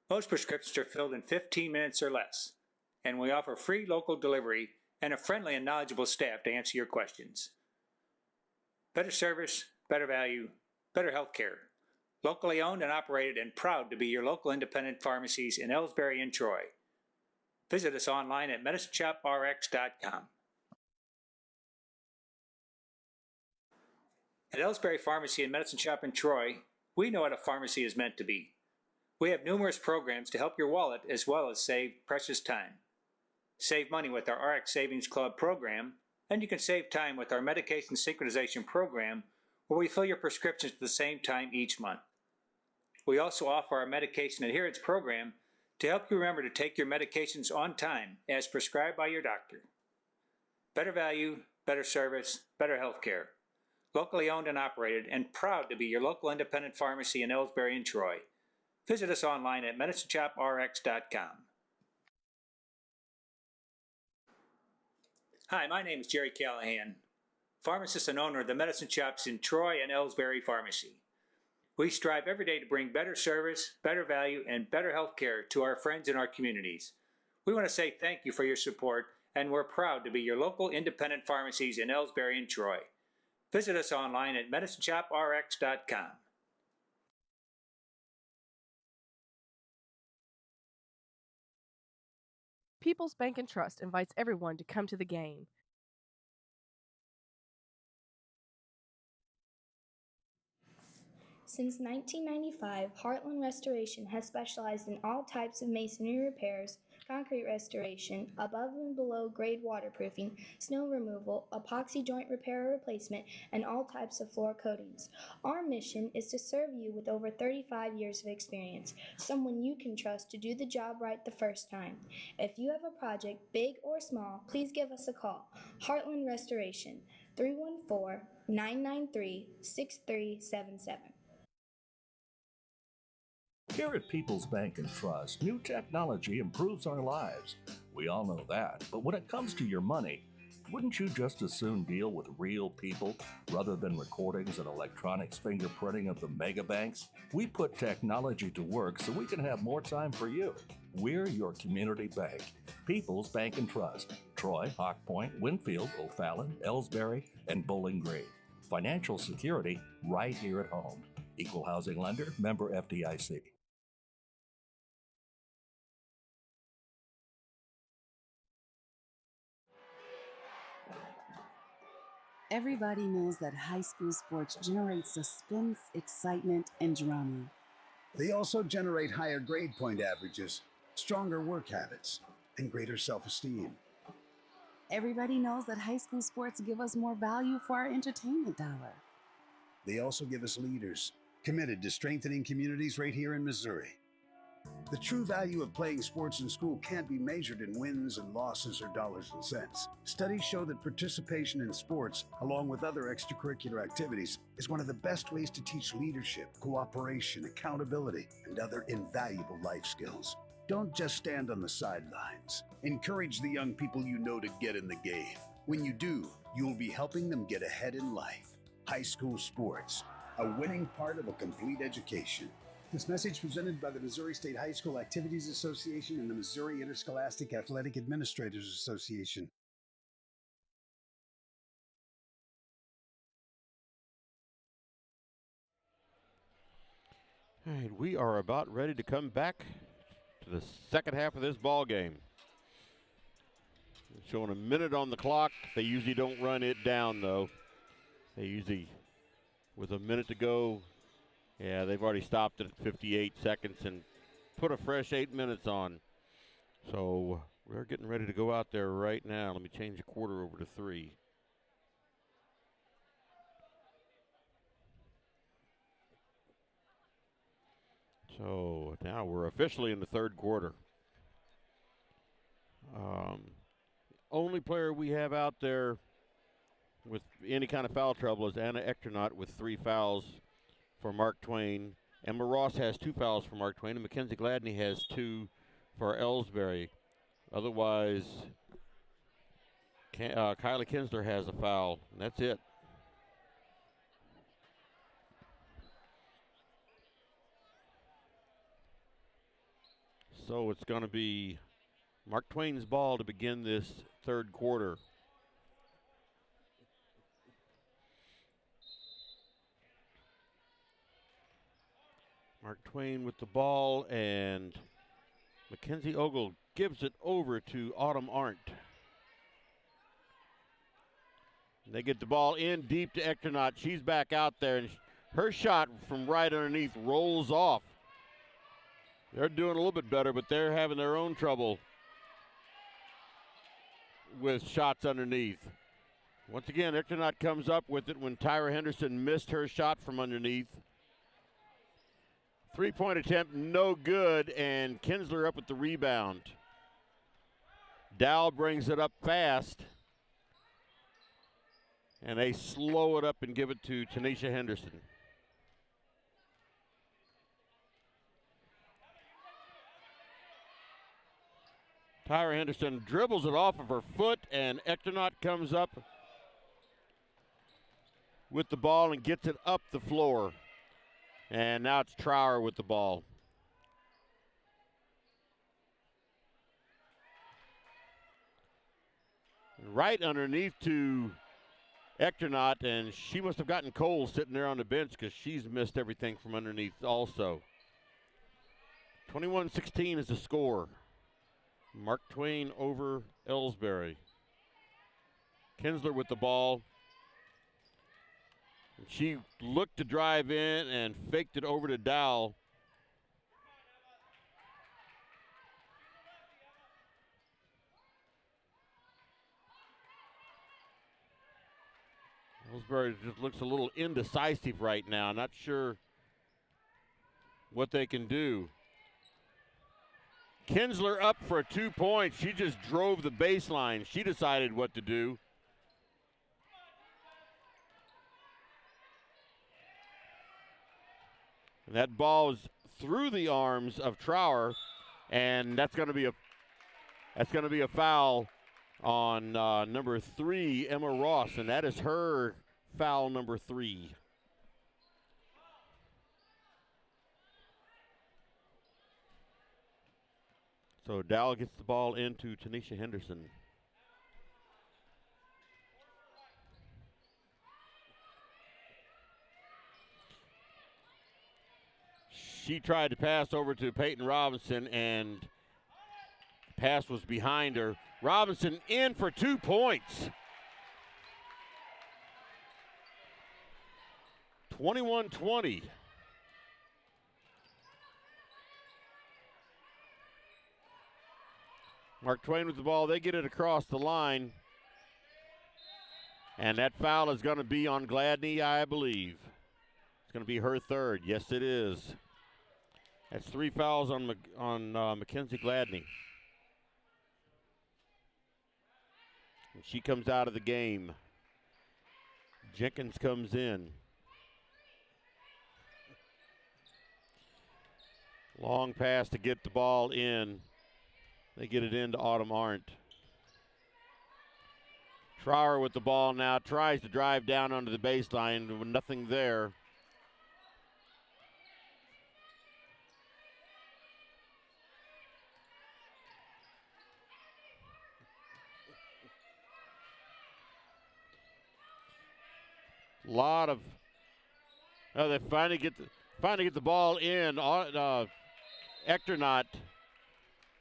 Most prescriptions are filled in 15 minutes or less, and we offer free local delivery and a friendly and knowledgeable staff to answer your questions. Better service, better value, better healthcare. Locally owned and operated and proud to be your local independent pharmacies in Elsberry and Troy. Visit us online at medicineshoprx.com. At Elsberry Pharmacy and Medicine Shop in Troy, we know what a pharmacy is meant to be. We have numerous programs to help your wallet as well as save precious time. Save money with our RX Savings Club program, and you can save time with our medication synchronization program, where we fill your prescriptions at the same time each month. We also offer our medication adherence program to help you remember to take your medications on time as prescribed by your doctor. Better value, better service, better health care. Locally owned and operated, and proud to be your local independent pharmacy in Elsberry and Troy. Visit us online at medicineshoprx.com. Hi, my name is Jerry Callahan, pharmacist and owner of the medicine shops in Troy and Elsberry Pharmacy. We strive every day to bring better service, better value, and better health care to our friends in our communities. We want to say thank you for your support, and we're proud to be your local independent pharmacies in Elsberry and Troy. Visit us online at medicineshoprx.com. People's Bank and Trust invites everyone to come to the game. Since 1995, Heartland Restoration has specialized in all types of masonry repairs, concrete restoration, above and below grade waterproofing, snow removal, epoxy joint repair or replacement, and all types of floor coatings. Our mission is to serve you with over 35 years of experience, someone you can trust to do the job right the first time. If you have a project, big or small, please give us a call. Heartland Restoration, 314-993-6377. Here at People's Bank and Trust, new technology improves our lives. We all know that. But when it comes to your money, wouldn't you just as soon deal with real people rather than recordings and electronics fingerprinting of the mega banks? We put technology to work so we can have more time for you. We're your community bank. People's Bank and Trust. Troy, Hawk Point, Winfield, O'Fallon, Elsberry, and Bowling Green. Financial security right here at home. Equal housing lender, member FDIC. Everybody knows that high school sports generate suspense, excitement, and drama. They also generate higher grade point averages, stronger work habits, and greater self-esteem. Everybody knows that high school sports give us more value for our entertainment dollar. They also give us leaders committed to strengthening communities right here in Missouri. The true value of playing sports in school can't be measured in wins and losses or dollars and cents. Studies show that participation in sports, along with other extracurricular activities, is one of the best ways to teach leadership, cooperation, accountability, and other invaluable life skills. Don't just stand on the sidelines. Encourage the young people you know to get in the game. When you do, you'll be helping them get ahead in life. High school sports, a winning part of a complete education. This message presented by the Missouri State High School Activities Association and the Missouri Interscholastic Athletic Administrators Association. All right, we are about ready to come back to the second half of this ball game. Showing a minute on the clock. They usually don't run it down, though. They usually, with a minute to go, yeah, they've already stopped it at 58 seconds and put a fresh 8 minutes on. So we're getting ready to go out there right now. Let me change the quarter over to 3. So now we're officially in the third quarter. Only player we have out there with any kind of foul trouble is Anna Echternaut with 3 fouls for Mark Twain. Emma Ross has 2 fouls for Mark Twain, and Mackenzie Gladney has 2 for Elsberry. Otherwise, Kylie Kinsler has a foul, and that's it. So it's going to be Mark Twain's ball to begin this third quarter. Mark Twain with the ball, and Mackenzie Ogle gives it over to Autumn Arndt. They get the ball in deep to Echternaut. She's back out there, and her shot from right underneath rolls off. They're doing a little bit better, but they're having their own trouble with shots underneath. Once again, Echternaut comes up with it when Tyra Henderson missed her shot from underneath. 3-point attempt, no good, and Kinsler up with the rebound. Dow brings it up fast, and they slow it up and give it to Tanisha Henderson. Tyra Henderson dribbles it off of her foot, and Echternaut comes up with the ball and gets it up the floor. And now it's Trower with the ball. Right underneath to Echternaut, and she must have gotten cold sitting there on the bench because she's missed everything from underneath also. 21-16 is the score. Mark Twain over Elsberry. Kinsler with the ball. She looked to drive in and faked it over to Dow. Elsberry just looks a little indecisive right now. Not sure what they can do. Kinsler up for 2 points. She just drove the baseline. She decided what to do. And that ball is through the arms of Trower, and that's going to be a foul on number 3, Emma Ross, and that is her foul number 3. So Dow gets the ball into Tanisha Henderson. She tried to pass over to Peyton Robinson, and pass was behind her. Robinson in for 2 points. 21-20. Mark Twain with the ball. They get it across the line. And that foul is going to be on Gladney, I believe. It's going to be her third. Yes, it is. That's 3 fouls on Mackenzie Gladney. And she comes out of the game. Jenkins comes in. Long pass to get the ball in. They get it into Autumn Arndt. Trower with the ball now, tries to drive down under the baseline with nothing there. Lot of, they finally get the ball in.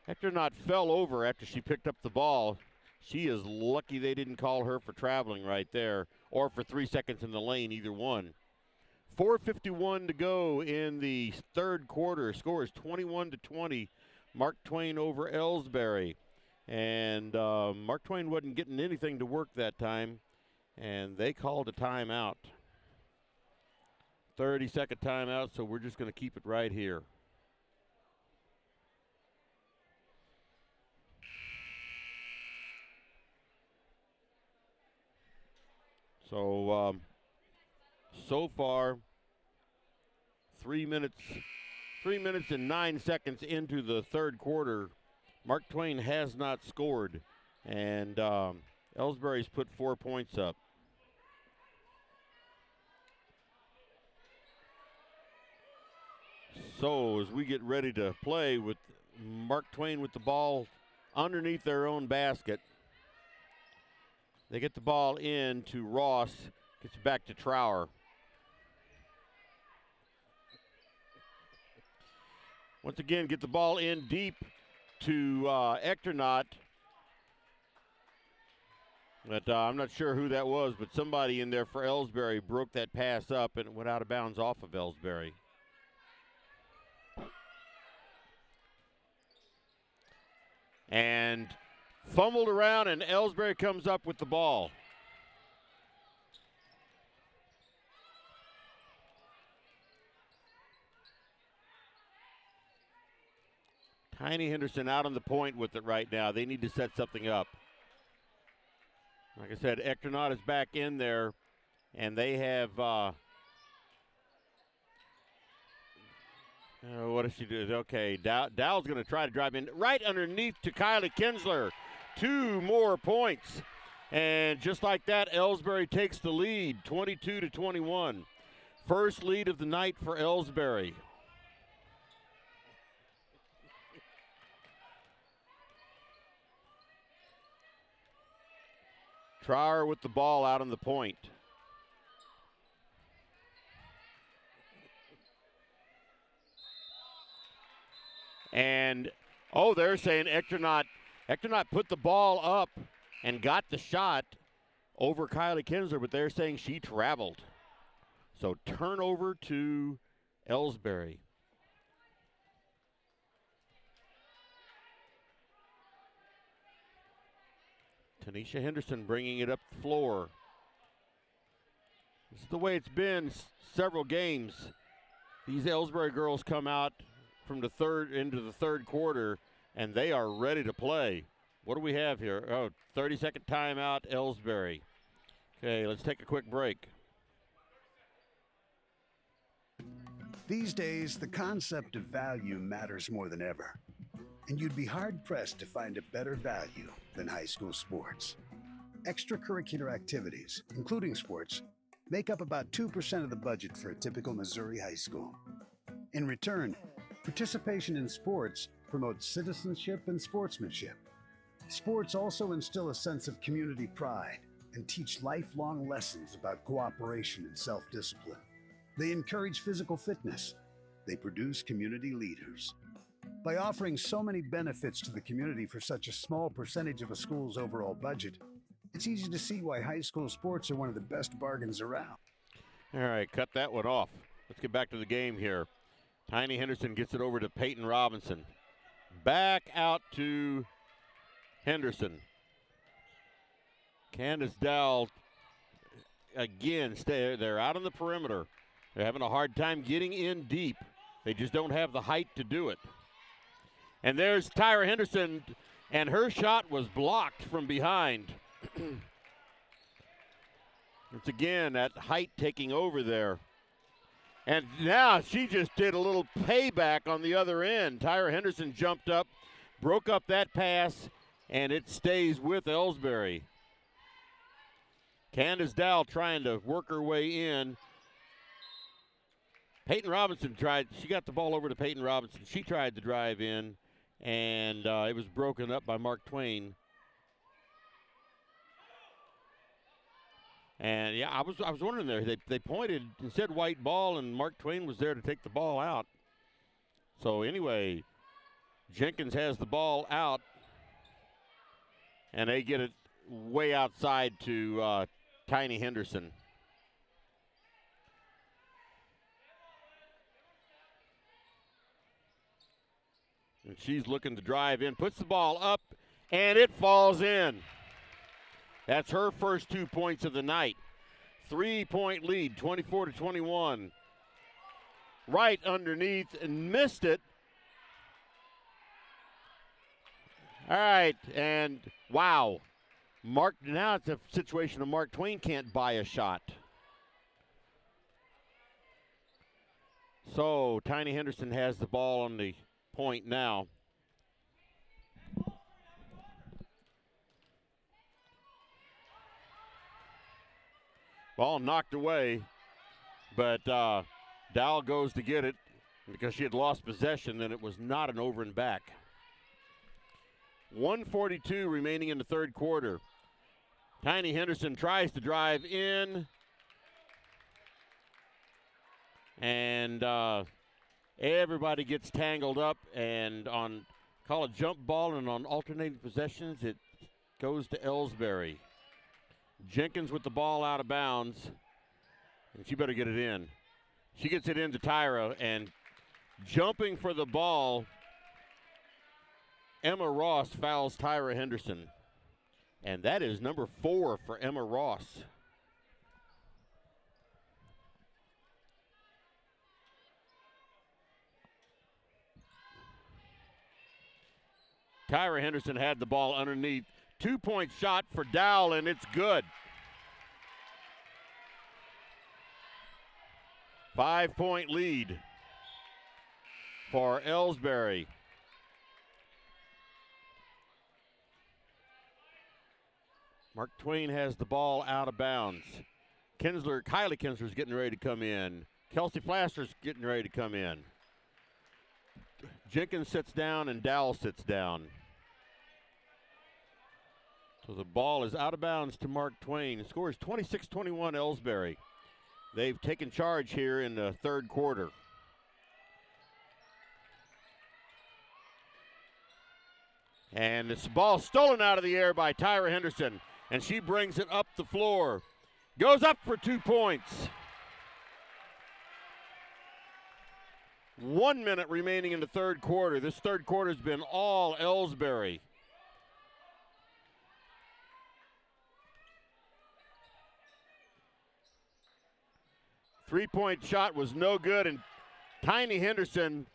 Ectornot fell over after she picked up the ball. She is lucky they didn't call her for traveling right there, or for 3 seconds in the lane, either one. 4:51 to go in the third quarter. Score is 21-20. Mark Twain over Elsberry. And Mark Twain wasn't getting anything to work that time, and they called a timeout. 30-second timeout, so we're just going to keep it right here. So far, 3 minutes and 9 seconds into the third quarter, Mark Twain has not scored, and Elsberry's put 4 points up. So as we get ready to play with Mark Twain with the ball underneath their own basket, they get the ball in to Ross, gets it back to Trower. Once again, get the ball in deep to Ectornot. But I'm not sure who that was, but somebody in there for Elsberry broke that pass up and it went out of bounds off of Elsberry. And fumbled around, and Elsberry comes up with the ball. Tiny Henderson out on the point with it right now. They need to set something up. Like I said, Ectornot is back in there, and they have, what does she do? Okay, Dow's going to try to drive in right underneath to Kylie Kinsler. 2 more points. And just like that, Elsberry takes the lead, 22-21. First lead of the night for Elsberry. Trower with the ball out on the point. And, they're saying Ectornot put the ball up and got the shot over Kylie Kinsler, but they're saying she traveled. So turnover to Elsberry. Tanisha Henderson bringing it up the floor. It's the way it's been several games. These Elsberry girls come out from the third into the third quarter, and they are ready to play. What do we have here? Oh, 30-second timeout, Elsberry. Okay, let's take a quick break. These days, the concept of value matters more than ever. And you'd be hard-pressed to find a better value than high school sports. Extracurricular activities, including sports, make up about 2% of the budget for a typical Missouri high school. In return, participation in sports promotes citizenship and sportsmanship. Sports also instill a sense of community pride and teach lifelong lessons about cooperation and self-discipline. They encourage physical fitness. They produce community leaders. By offering so many benefits to the community for such a small percentage of a school's overall budget, it's easy to see why high school sports are one of the best bargains around. All right, cut that one off. Let's get back to the game here. Tiny Henderson gets it over to Peyton Robinson. Back out to Henderson. Candace Dowell, again, they're out on the perimeter. They're having a hard time getting in deep. They just don't have the height to do it. And there's Tyra Henderson, and her shot was blocked from behind. It's again that height taking over there. And now she just did a little payback on the other end. Tyra Henderson jumped up, broke up that pass, and it stays with Elsberry. Candace Dowell trying to work her way in. Peyton Robinson she got the ball over to Peyton Robinson. She tried to drive in, and it was broken up by Mark Twain. And yeah, I was wondering there. They pointed and said white ball, and Mark Twain was there to take the ball out. So anyway, Jenkins has the ball out, and they get it way outside to Tiny Henderson. And she's looking to drive in, puts the ball up, and it falls in. That's her first 2 points of the night. 3-point lead, 24-21. Right underneath and missed it. All right, and wow. Now it's a situation of Mark Twain can't buy a shot. So Tiny Henderson has the ball on the point now. Ball knocked away, but Dowell goes to get it because she had lost possession, and it was not an over and back. 1:42 remaining in the third quarter. Tiny Henderson tries to drive in, and everybody gets tangled up, and call it jump ball, and on alternating possessions, it goes to Elsberry. Jenkins with the ball out of bounds, and she better get it in. She gets it into Tyra, and jumping for the ball, Emma Ross fouls Tyra Henderson. And that is number 4 for Emma Ross. Tyra Henderson had the ball underneath. 2-point shot for Dowell, and it's good. 5-point lead for Elsberry. Mark Twain has the ball out of bounds. Kylie Kinsler's getting ready to come in. Kelsey Flaster's getting ready to come in. Jenkins sits down and Dowell sits down. So the ball is out of bounds to Mark Twain. The score is 26-21 Elsberry. They've taken charge here in the third quarter. And this ball stolen out of the air by Tyra Henderson. And she brings it up the floor. Goes up for 2 points. 1 minute remaining in the third quarter. This third quarter has been all Elsberry. Three-point shot was no good, and Tiny Henderson,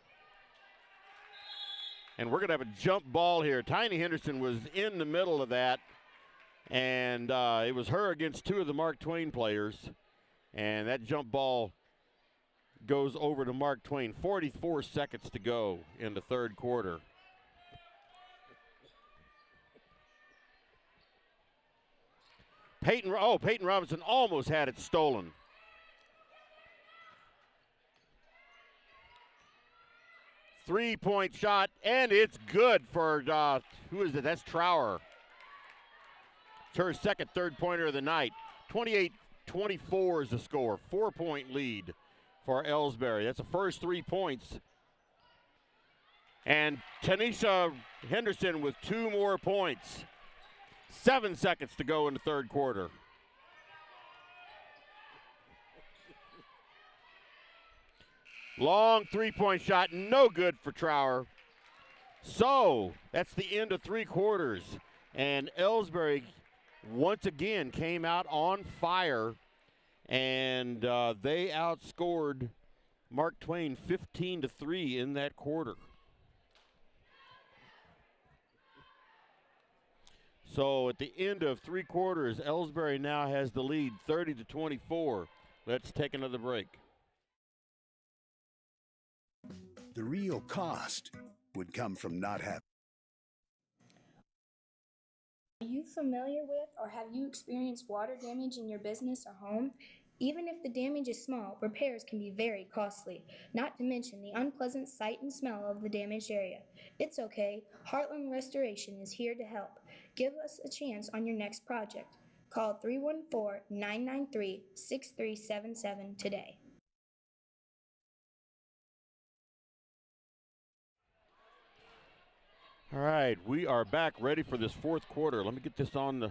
and we're going to have a jump ball here. Tiny Henderson was in the middle of that, and it was her against two of the Mark Twain players, and that jump ball goes over to Mark Twain. 44 seconds to go in the third quarter. Peyton Robinson almost had it stolen. Three-point shot, and it's good for, who is it? That's Trower. It's her second third-pointer of the night. 28-24 is the score. 4-point lead for Elsberry. That's the first 3 points. And Tanisha Henderson with 2 more points. 7 seconds to go in the third quarter. Long three-point shot, no good for Trower. So that's the end of 3 quarters. And Elsberry once again came out on fire, and they outscored Mark Twain 15-3 in that quarter. So at the end of 3 quarters, Elsberry now has the lead 30-24. Let's take another break. The real cost would come from not having. Are you familiar with or have you experienced water damage in your business or home? Even if the damage is small, repairs can be very costly, not to mention the unpleasant sight and smell of the damaged area. It's okay. Heartland Restoration is here to help. Give us a chance on your next project. Call 314-993-6377 today. All right, we are back ready for this fourth quarter. Let me get this on the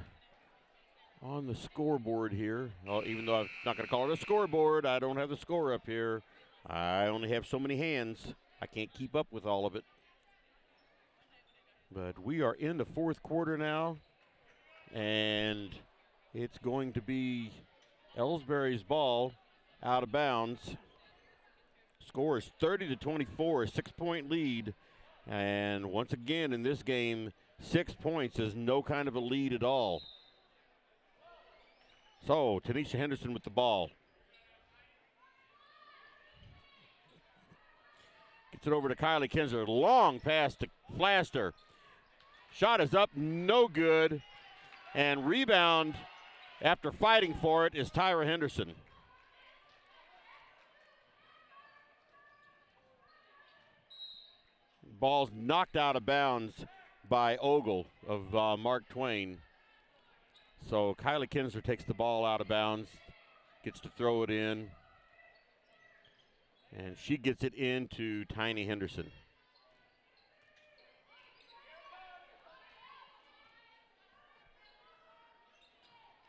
scoreboard here. Oh, even though I'm not going to call it a scoreboard, I don't have the score up here. I only have so many hands. I can't keep up with all of it. But we are in the fourth quarter now, and it's going to be Elsberry's ball out of bounds. Score is 30-24, a 6-point lead. And once again in this game, 6 points is no kind of a lead at all. So, Tanisha Henderson with the ball. Gets it over to Kylie Kinzer. Long pass to Flaster. Shot is up, no good. And rebound, after fighting for it, is Tyra Henderson. Ball's knocked out of bounds by Ogle of Mark Twain. So Kylie Kinzer takes the ball out of bounds, gets to throw it in, and she gets it into Tiny Henderson.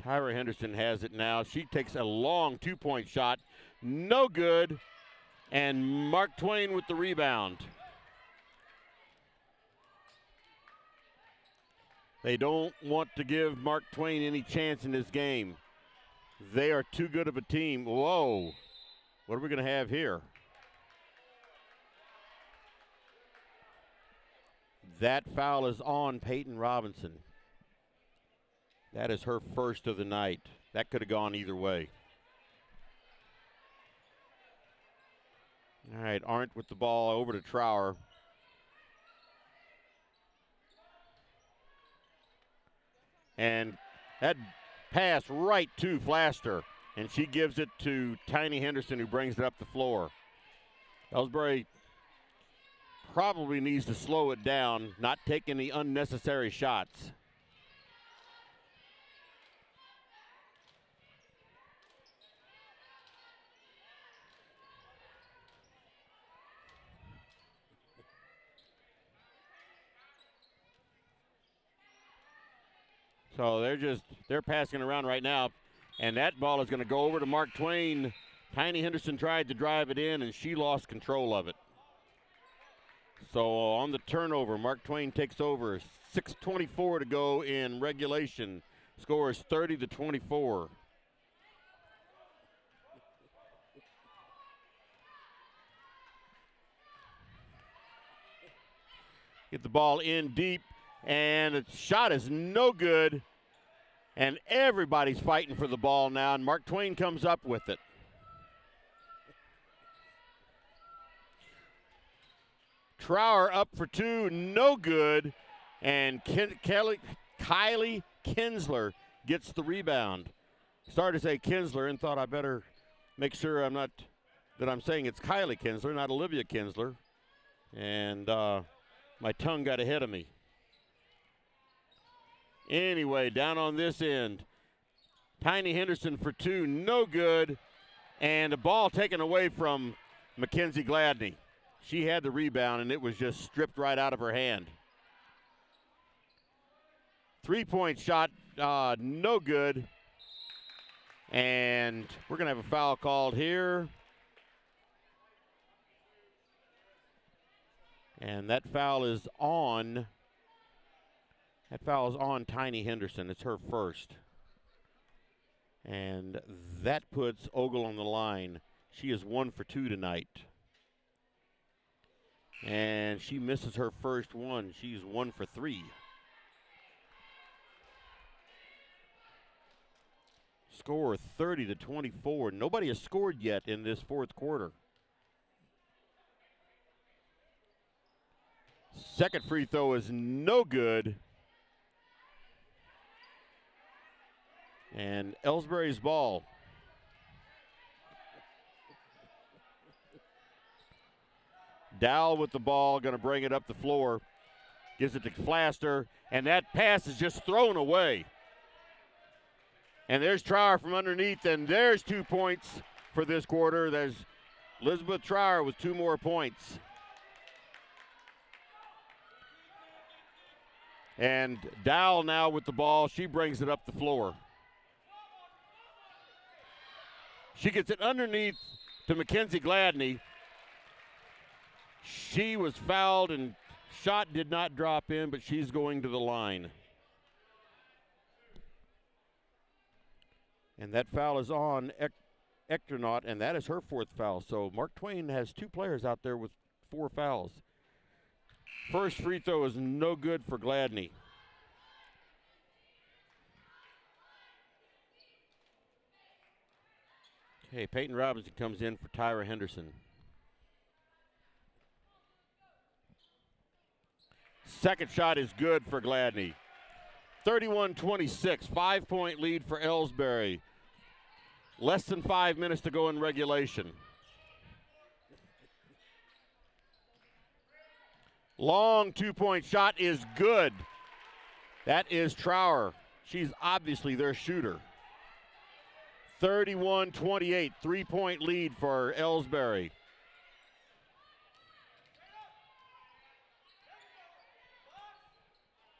Tyra Henderson has it now. She takes a long 2-point shot, no good, and Mark Twain with the rebound. They don't want to give Mark Twain any chance in this game. They are too good of a team. Whoa. What are we going to have here? That foul is on Peyton Robinson. That is her first of the night. That could have gone either way. All right, Arndt with the ball over to Trower. And that pass right to Flaster, and she gives it to Tiny Henderson, who brings it up the floor. Elsberry probably needs to slow it down, not take any unnecessary shots. So they're passing around right now, and that ball is going to go over to Mark Twain. Tiny Henderson tried to drive it in, and she lost control of it. So on the turnover, Mark Twain takes over. 6:24 to go in regulation. Score is 30-24. Get the ball in deep, and the shot is no good. And everybody's fighting for the ball now, and Mark Twain comes up with it. Trower up for two, no good. And Kylie Kinsler gets the rebound. Started to say Kinsler and thought I better make sure I'm saying it's Kylie Kinsler, not Olivia Kinsler. And my tongue got ahead of me. Anyway, down on this end, Tiny Henderson for two, no good. And the ball taken away from Mackenzie Gladney. She had the rebound, and it was just stripped right out of her hand. 3-point shot, no good. And we're going to have a foul called here. And that foul is on. That foul is on Tiny Henderson. It's her first. And that puts Ogle on the line. She is 1 for 2 tonight. And she misses her first one. She's 1 for 3. Score 30-24. Nobody has scored yet in this fourth quarter. Second free throw is no good. And Elsberry's ball. Dowell with the ball, going to bring it up the floor. Gives it to Flaster, and that pass is just thrown away. And there's Trower from underneath, and there's 2 points for this quarter. There's Elizabeth Trower with 2 more points. And Dowell now with the ball. She brings it up the floor. She gets it underneath to Mackenzie Gladney. She was fouled and shot did not drop in, but she's going to the line. And that foul is on Ectornaut, and that is her 4th foul. So Mark Twain has 2 players out there with 4 fouls. First free throw is no good for Gladney. Okay, Peyton Robinson comes in for Tyra Henderson. Second shot is good for Gladney. 31-26, 5-point lead for Elsberry. Less than 5 minutes to go in regulation. Long 2-point shot is good. That is Trower. She's obviously their shooter. 31-28, 3-point lead for Elsberry.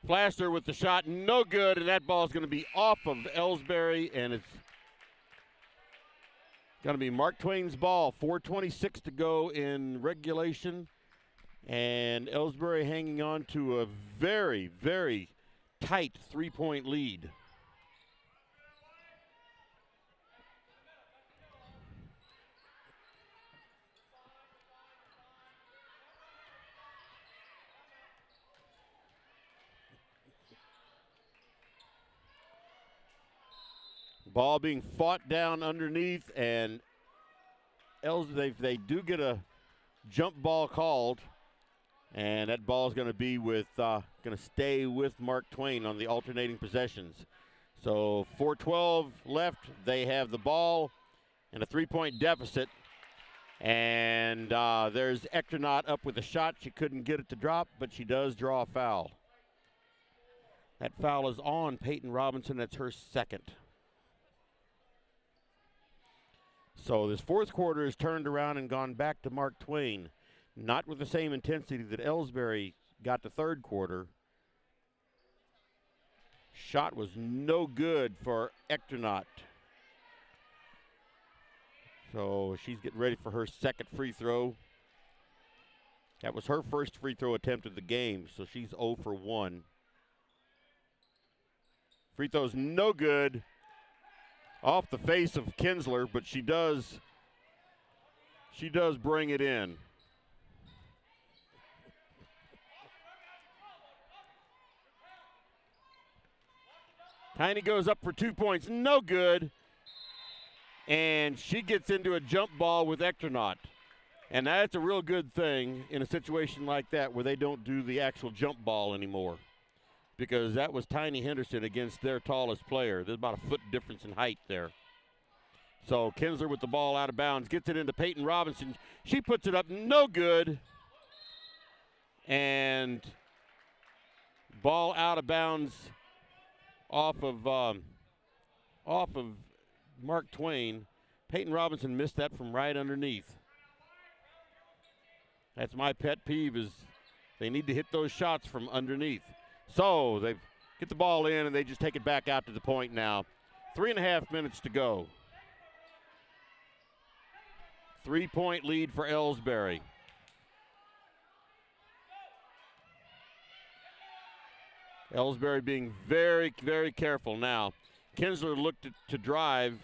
Flaster with the shot, no good, and that ball is going to be off of Elsberry, and it's going to be Mark Twain's ball. 4:26 to go in regulation, and Elsberry hanging on to a very, very tight 3-point lead. Ball being fought down underneath, and they do get a jump ball called, and that ball is going to be with going to stay with Mark Twain on the alternating possessions. So 4:12 left. They have the ball and a 3-point deficit, and there's Ectornaut up with a shot. She couldn't get it to drop, but she does draw a foul. That foul is on Peyton Robinson. That's her second. So this fourth quarter has turned around and gone back to Mark Twain. Not with the same intensity that Elsberry got the third quarter. Shot was no good for Ectornaut. So she's getting ready for her second free throw. That was her first free throw attempt of the game, so she's 0 for 1. Free throw's no good. Off the face of Kinsler, but she does bring it in. Tiny goes up for 2 points. No good. And she gets into a jump ball with Ectronaut. And that's a real good thing in a situation like that where they don't do the actual jump ball anymore. Because that was Tiny Henderson against their tallest player. There's about a foot difference in height there. So Kinsler with the ball out of bounds, gets it into Peyton Robinson. She puts it up, no good. And ball out of bounds off of Mark Twain. Peyton Robinson missed that from right underneath. That's my pet peeve, is they need to hit those shots from underneath. So they get the ball in and they just take it back out to the point now. 3.5 minutes to go. 3-point lead for Elsberry. Elsberry being very, very careful now. Kinsler looked to drive,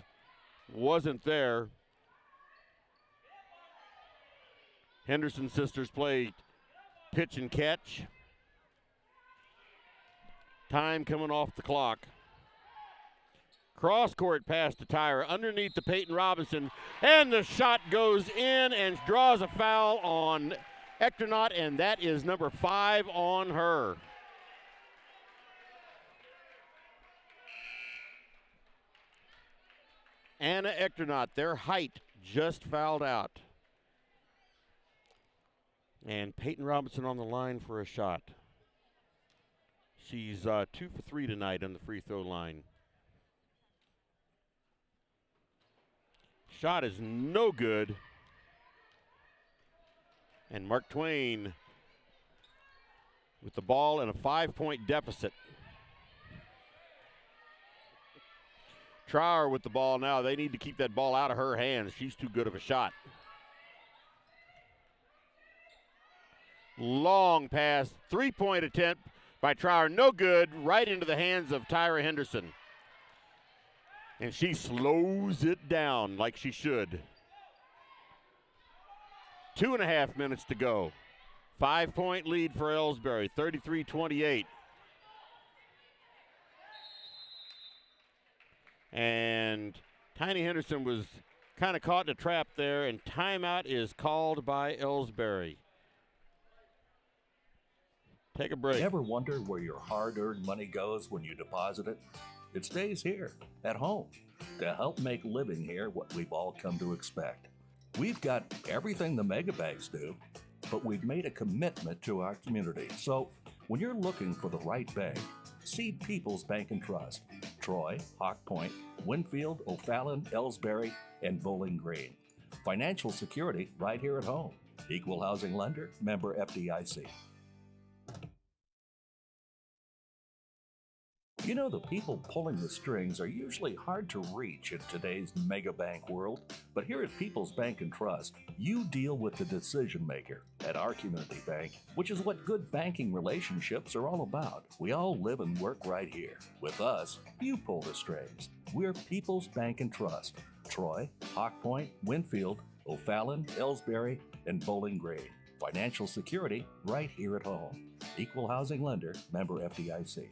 wasn't there. Henderson sisters play pitch and catch. Time coming off the clock. Cross-court pass to Tyra, underneath to Peyton Robinson, and the shot goes in and draws a foul on Ectronaut, and that is number 5 on her. Anna Ectronaut, their height just fouled out. And Peyton Robinson on the line for a shot. She's 2 for 3 tonight on the free throw line. Shot is no good. And Mark Twain with the ball in a 5-point deficit. Trower with the ball now. They need to keep that ball out of her hands. She's too good of a shot. Long pass, 3-point attempt by Trower. No good, right into the hands of Tyra Henderson. And she slows it down like she should. 2.5 minutes to go. 5-point lead for Elsberry, 33-28. And Tiny Henderson was kind of caught in a trap there, and timeout is called by Elsberry. Take a break. Ever wonder where your hard-earned money goes when you deposit it? It stays here, at home, to help make living here what we've all come to expect. We've got everything the mega banks do, but we've made a commitment to our community. So when you're looking for the right bank, see People's Bank and Trust. Troy, Hawk Point, Winfield, O'Fallon, Elsberry, and Bowling Green. Financial security right here at home. Equal housing lender, member FDIC. You know, the people pulling the strings are usually hard to reach in today's mega bank world, but here at People's Bank and Trust, you deal with the decision maker at our community bank, which is what good banking relationships are all about. We all live and work right here. With us, you pull the strings. We're People's Bank and Trust. Troy, Hawk Point, Winfield, O'Fallon, Elsberry, and Bowling Green. Financial security right here at home. Equal housing lender, member FDIC.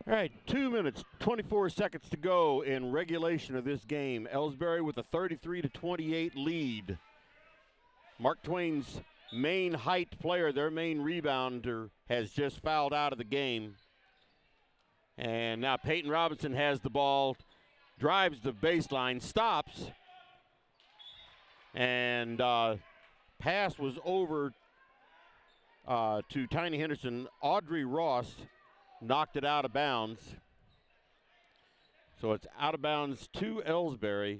All right, 2 minutes, 24 seconds to go in regulation of this game. Elsberry with a 33-28 lead. Mark Twain's main height player, their main rebounder, has just fouled out of the game. And now Peyton Robinson has the ball, drives the baseline, stops, and pass was over to Tiny Henderson. Audrey Ross knocked it out of bounds. So it's out of bounds to Elsberry.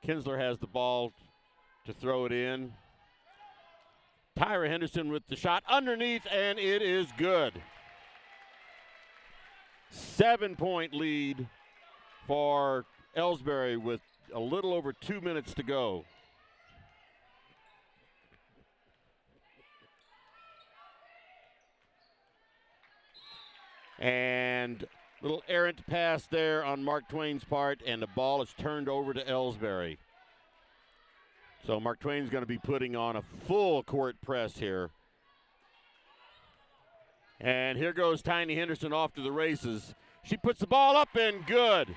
Kinsler has the ball to throw it in. Tyra Henderson with the shot underneath, and it is good. 7-point lead for Elsberry with a little over 2 minutes to go. And little errant pass there on Mark Twain's part, and the ball is turned over to Elsberry. So Mark Twain's going to be putting on a full court press here. And here goes Tiny Henderson off to the races. She puts the ball up and good.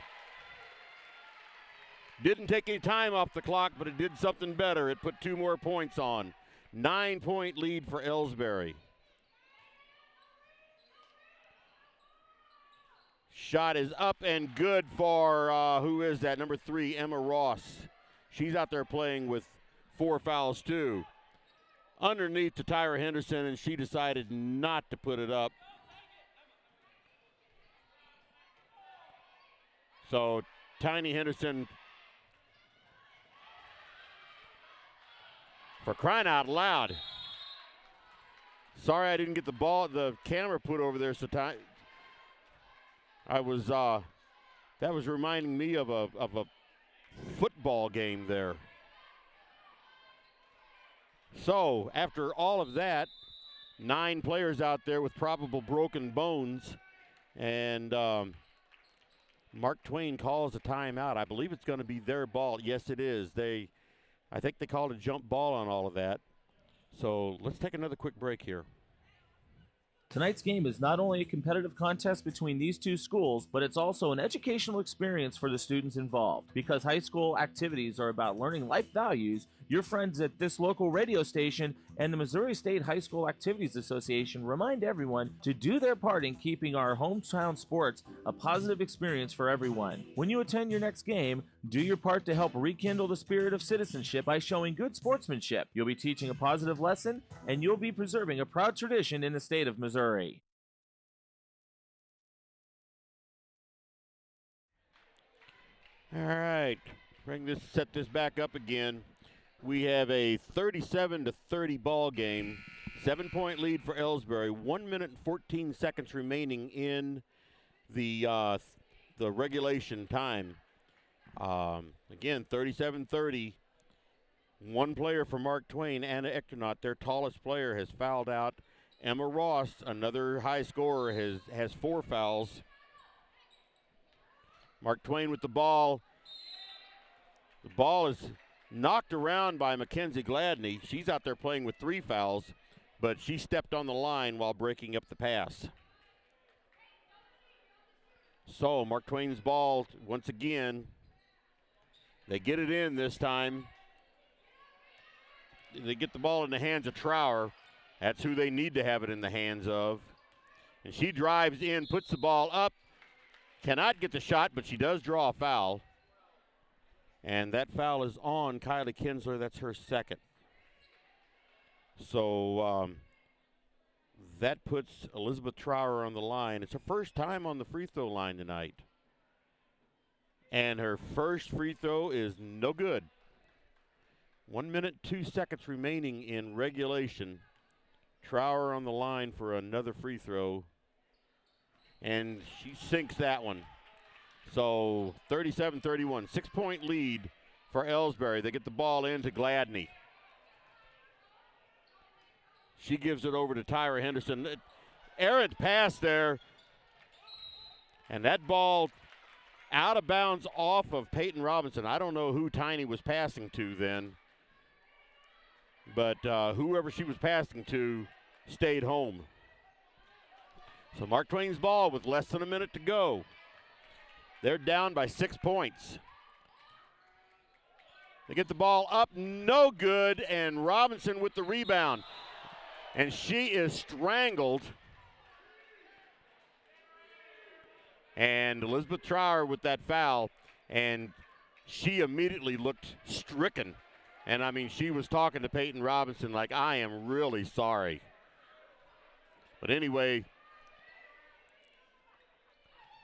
Didn't take any time off the clock, but it did something better. It put 2 more points on. 9-point lead for Elsberry. Shot is up and good for, who is that? Number 3, Emma Ross. She's out there playing with 4 fouls too. Underneath to Tyra Henderson, and she decided not to put it up. So Tiny Henderson, for crying out loud. Sorry I didn't get the camera put over there, so that was reminding me of a football game there. So after all of that, 9 players out there with probable broken bones, and Mark Twain calls a timeout. I believe it's going to be their ball. Yes, it is. I think they called a jump ball on all of that. So let's take another quick break here. Tonight's game is not only a competitive contest between these two schools, but it's also an educational experience for the students involved. Because high school activities are about learning life values, your friends at this local radio station and the Missouri State High School Activities Association remind everyone to do their part in keeping our hometown sports a positive experience for everyone. When you attend your next game, do your part to help rekindle the spirit of citizenship by showing good sportsmanship. You'll be teaching a positive lesson, and you'll be preserving a proud tradition in the state of Missouri. All right, set this back up again. We have a 37-30 ball game. 7-point lead for Elsberry. 1 minute and 14 seconds remaining in the regulation time. Again, 37-30. 1 player for Mark Twain, Anna Echternaut, their tallest player, has fouled out. Emma Ross, another high scorer, has 4 fouls. Mark Twain with the ball. The ball is knocked around by Mackenzie Gladney. She's out there playing with 3 fouls, but she stepped on the line while breaking up the pass. So Mark Twain's ball once again. They get it in this time. They get the ball in the hands of Trower. That's who they need to have it in the hands of. And she drives in, puts the ball up. Cannot get the shot, but she does draw a foul. And that foul is on Kylie Kinsler. That's her second. So that puts Elizabeth Trower on the line. It's her first time on the free throw line tonight. And her first free throw is no good. 1 minute, 2 seconds remaining in regulation. Trower on the line for another free throw. And she sinks that one. So 37-31, 6-point lead for Elsberry. They get the ball into Gladney. She gives it over to Tyra Henderson. Errant pass there. And that ball out of bounds off of Peyton Robinson. I don't know who Tiny was passing to then. But whoever she was passing to stayed home. So Mark Twain's ball with less than a minute to go. They're down by 6 points. They get the ball up, no good, and Robinson with the rebound. And she is strangled. And Elizabeth Trower with that foul, and she immediately looked stricken. And, I mean, she was talking to Peyton Robinson like, I am really sorry. But anyway,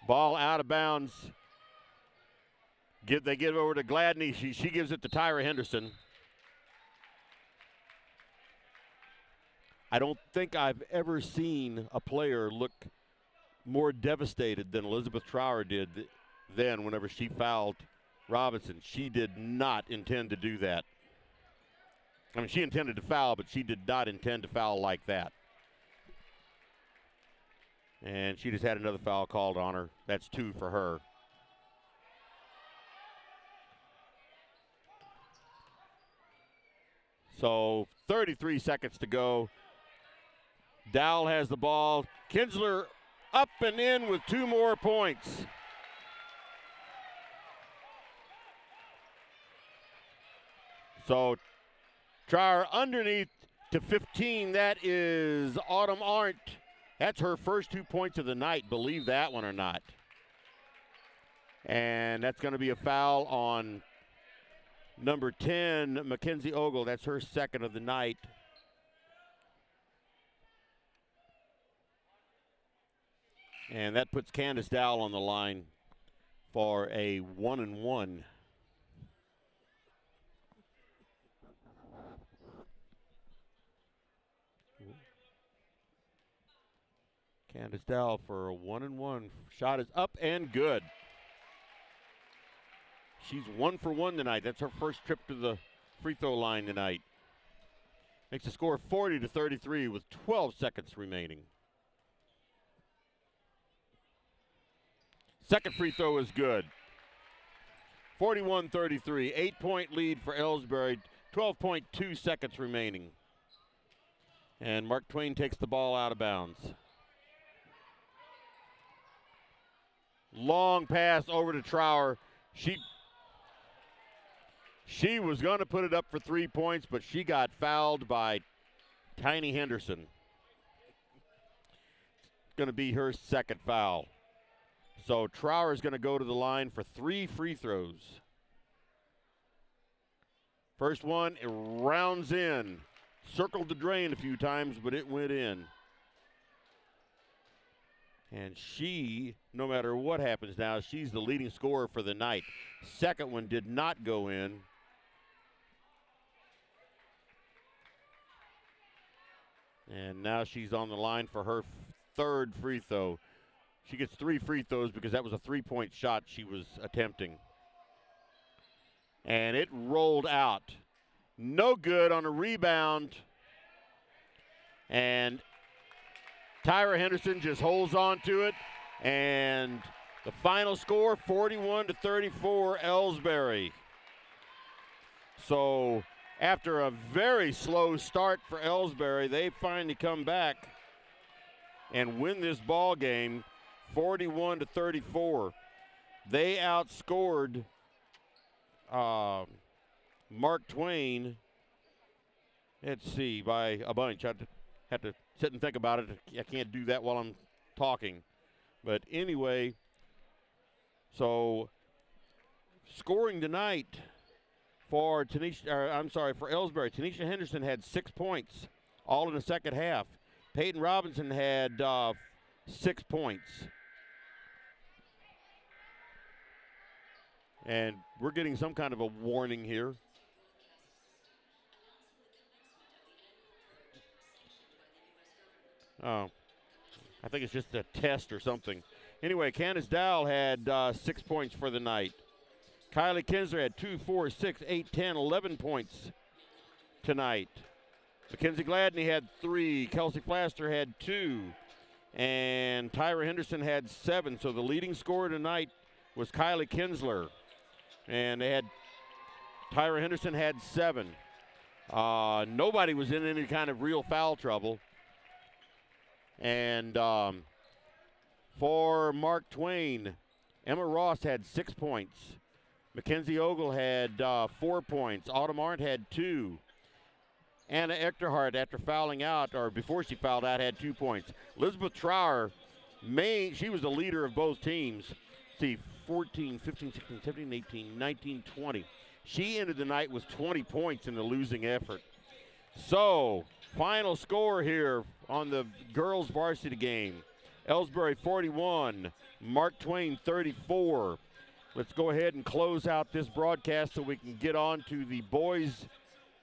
ball out of bounds. They give it over to Gladney. She gives it to Tyra Henderson. I don't think I've ever seen a player look more devastated than Elizabeth Trower did then whenever she fouled Robinson. She did not intend to do that. I mean, she intended to foul, but she did not intend to foul like that. And she just had another foul called on her. That's 2 for her. So 33 seconds to go. Dowell has the ball. Kinsler up and in with 2 more points. So Trower underneath to 15. That is Autumn Arndt. That's her first 2 points of the night, believe that one or not. And that's going to be a foul on number 10, Mackenzie Ogle. That's her second of the night. And that puts Candace Dowell on the line for a 1-and-1. Candace Dowell for a 1-and-1. Shot is up and good. She's 1 for 1 tonight. That's her first trip to the free throw line tonight. Makes the score 40-33 with 12 seconds remaining. Second free throw is good. 41-33, 8-point lead for Elsberry, 12.2 seconds remaining. And Mark Twain takes the ball out of bounds. Long pass over to Trower. She was going to put it up for 3 points, but she got fouled by Tiny Henderson. It's going to be her second foul. So Trower is going to go to the line for 3 free throws. First one, it rounds in. Circled the drain a few times, but it went in. And she, no matter what happens now, she's the leading scorer for the night. Second one did not go in. And now she's on the line for her third free throw. She gets 3 free throws because that was a 3-point shot she was attempting. And it rolled out. No good on a rebound. And Tyra Henderson just holds on to it. And the final score, 41-34, Elsberry. So after a very slow start for Elsberry, they finally come back and win this ball game. 41-34. They outscored Mark Twain, let's see, by a bunch. I have to sit and think about it. I can't do that while I'm talking. But anyway, so scoring tonight for for Elsberry. Tanisha Henderson had 6 points, all in the second half. Peyton Robinson had 6 points. And we're getting some kind of a warning here. Oh, I think it's just a test or something. Anyway, Candace Dowell had 6 points for the night. Kylie Kinsler had 2, 4, 6, 8, 10, 11 points tonight. Mackenzie Gladney had 3. Kelsey Flaster had 2. And Tyra Henderson had 7. So the leading scorer tonight was Kylie Kinsler. And Tyra Henderson had 7. Nobody was in any kind of real foul trouble. And for Mark Twain, Emma Ross had 6 points. Mackenzie Ogle had 4 points. Autumn Arndt had 2. Anna Echterhart, after fouling out, or before she fouled out, had 2 points. Elizabeth Trower, she was the leader of both teams. See, 14, 15, 16, 17, 18, 19, 20. She ended the night with 20 points in the losing effort. So, final score here on the girls varsity game. Elsberry 41, Mark Twain 34. Let's go ahead and close out this broadcast so we can get on to the boys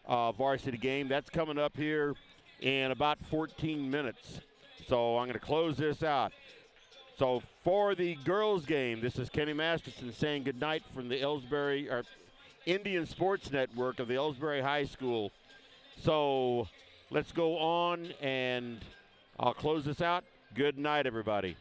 varsity game. That's coming up here in about 14 minutes. So I'm going to close this out. So for the girls game, this is Kenny Masterson saying goodnight from the Elsberry, or Indian Sports Network of the Elsberry High School. So let's go on, and I'll close this out. Good night, everybody.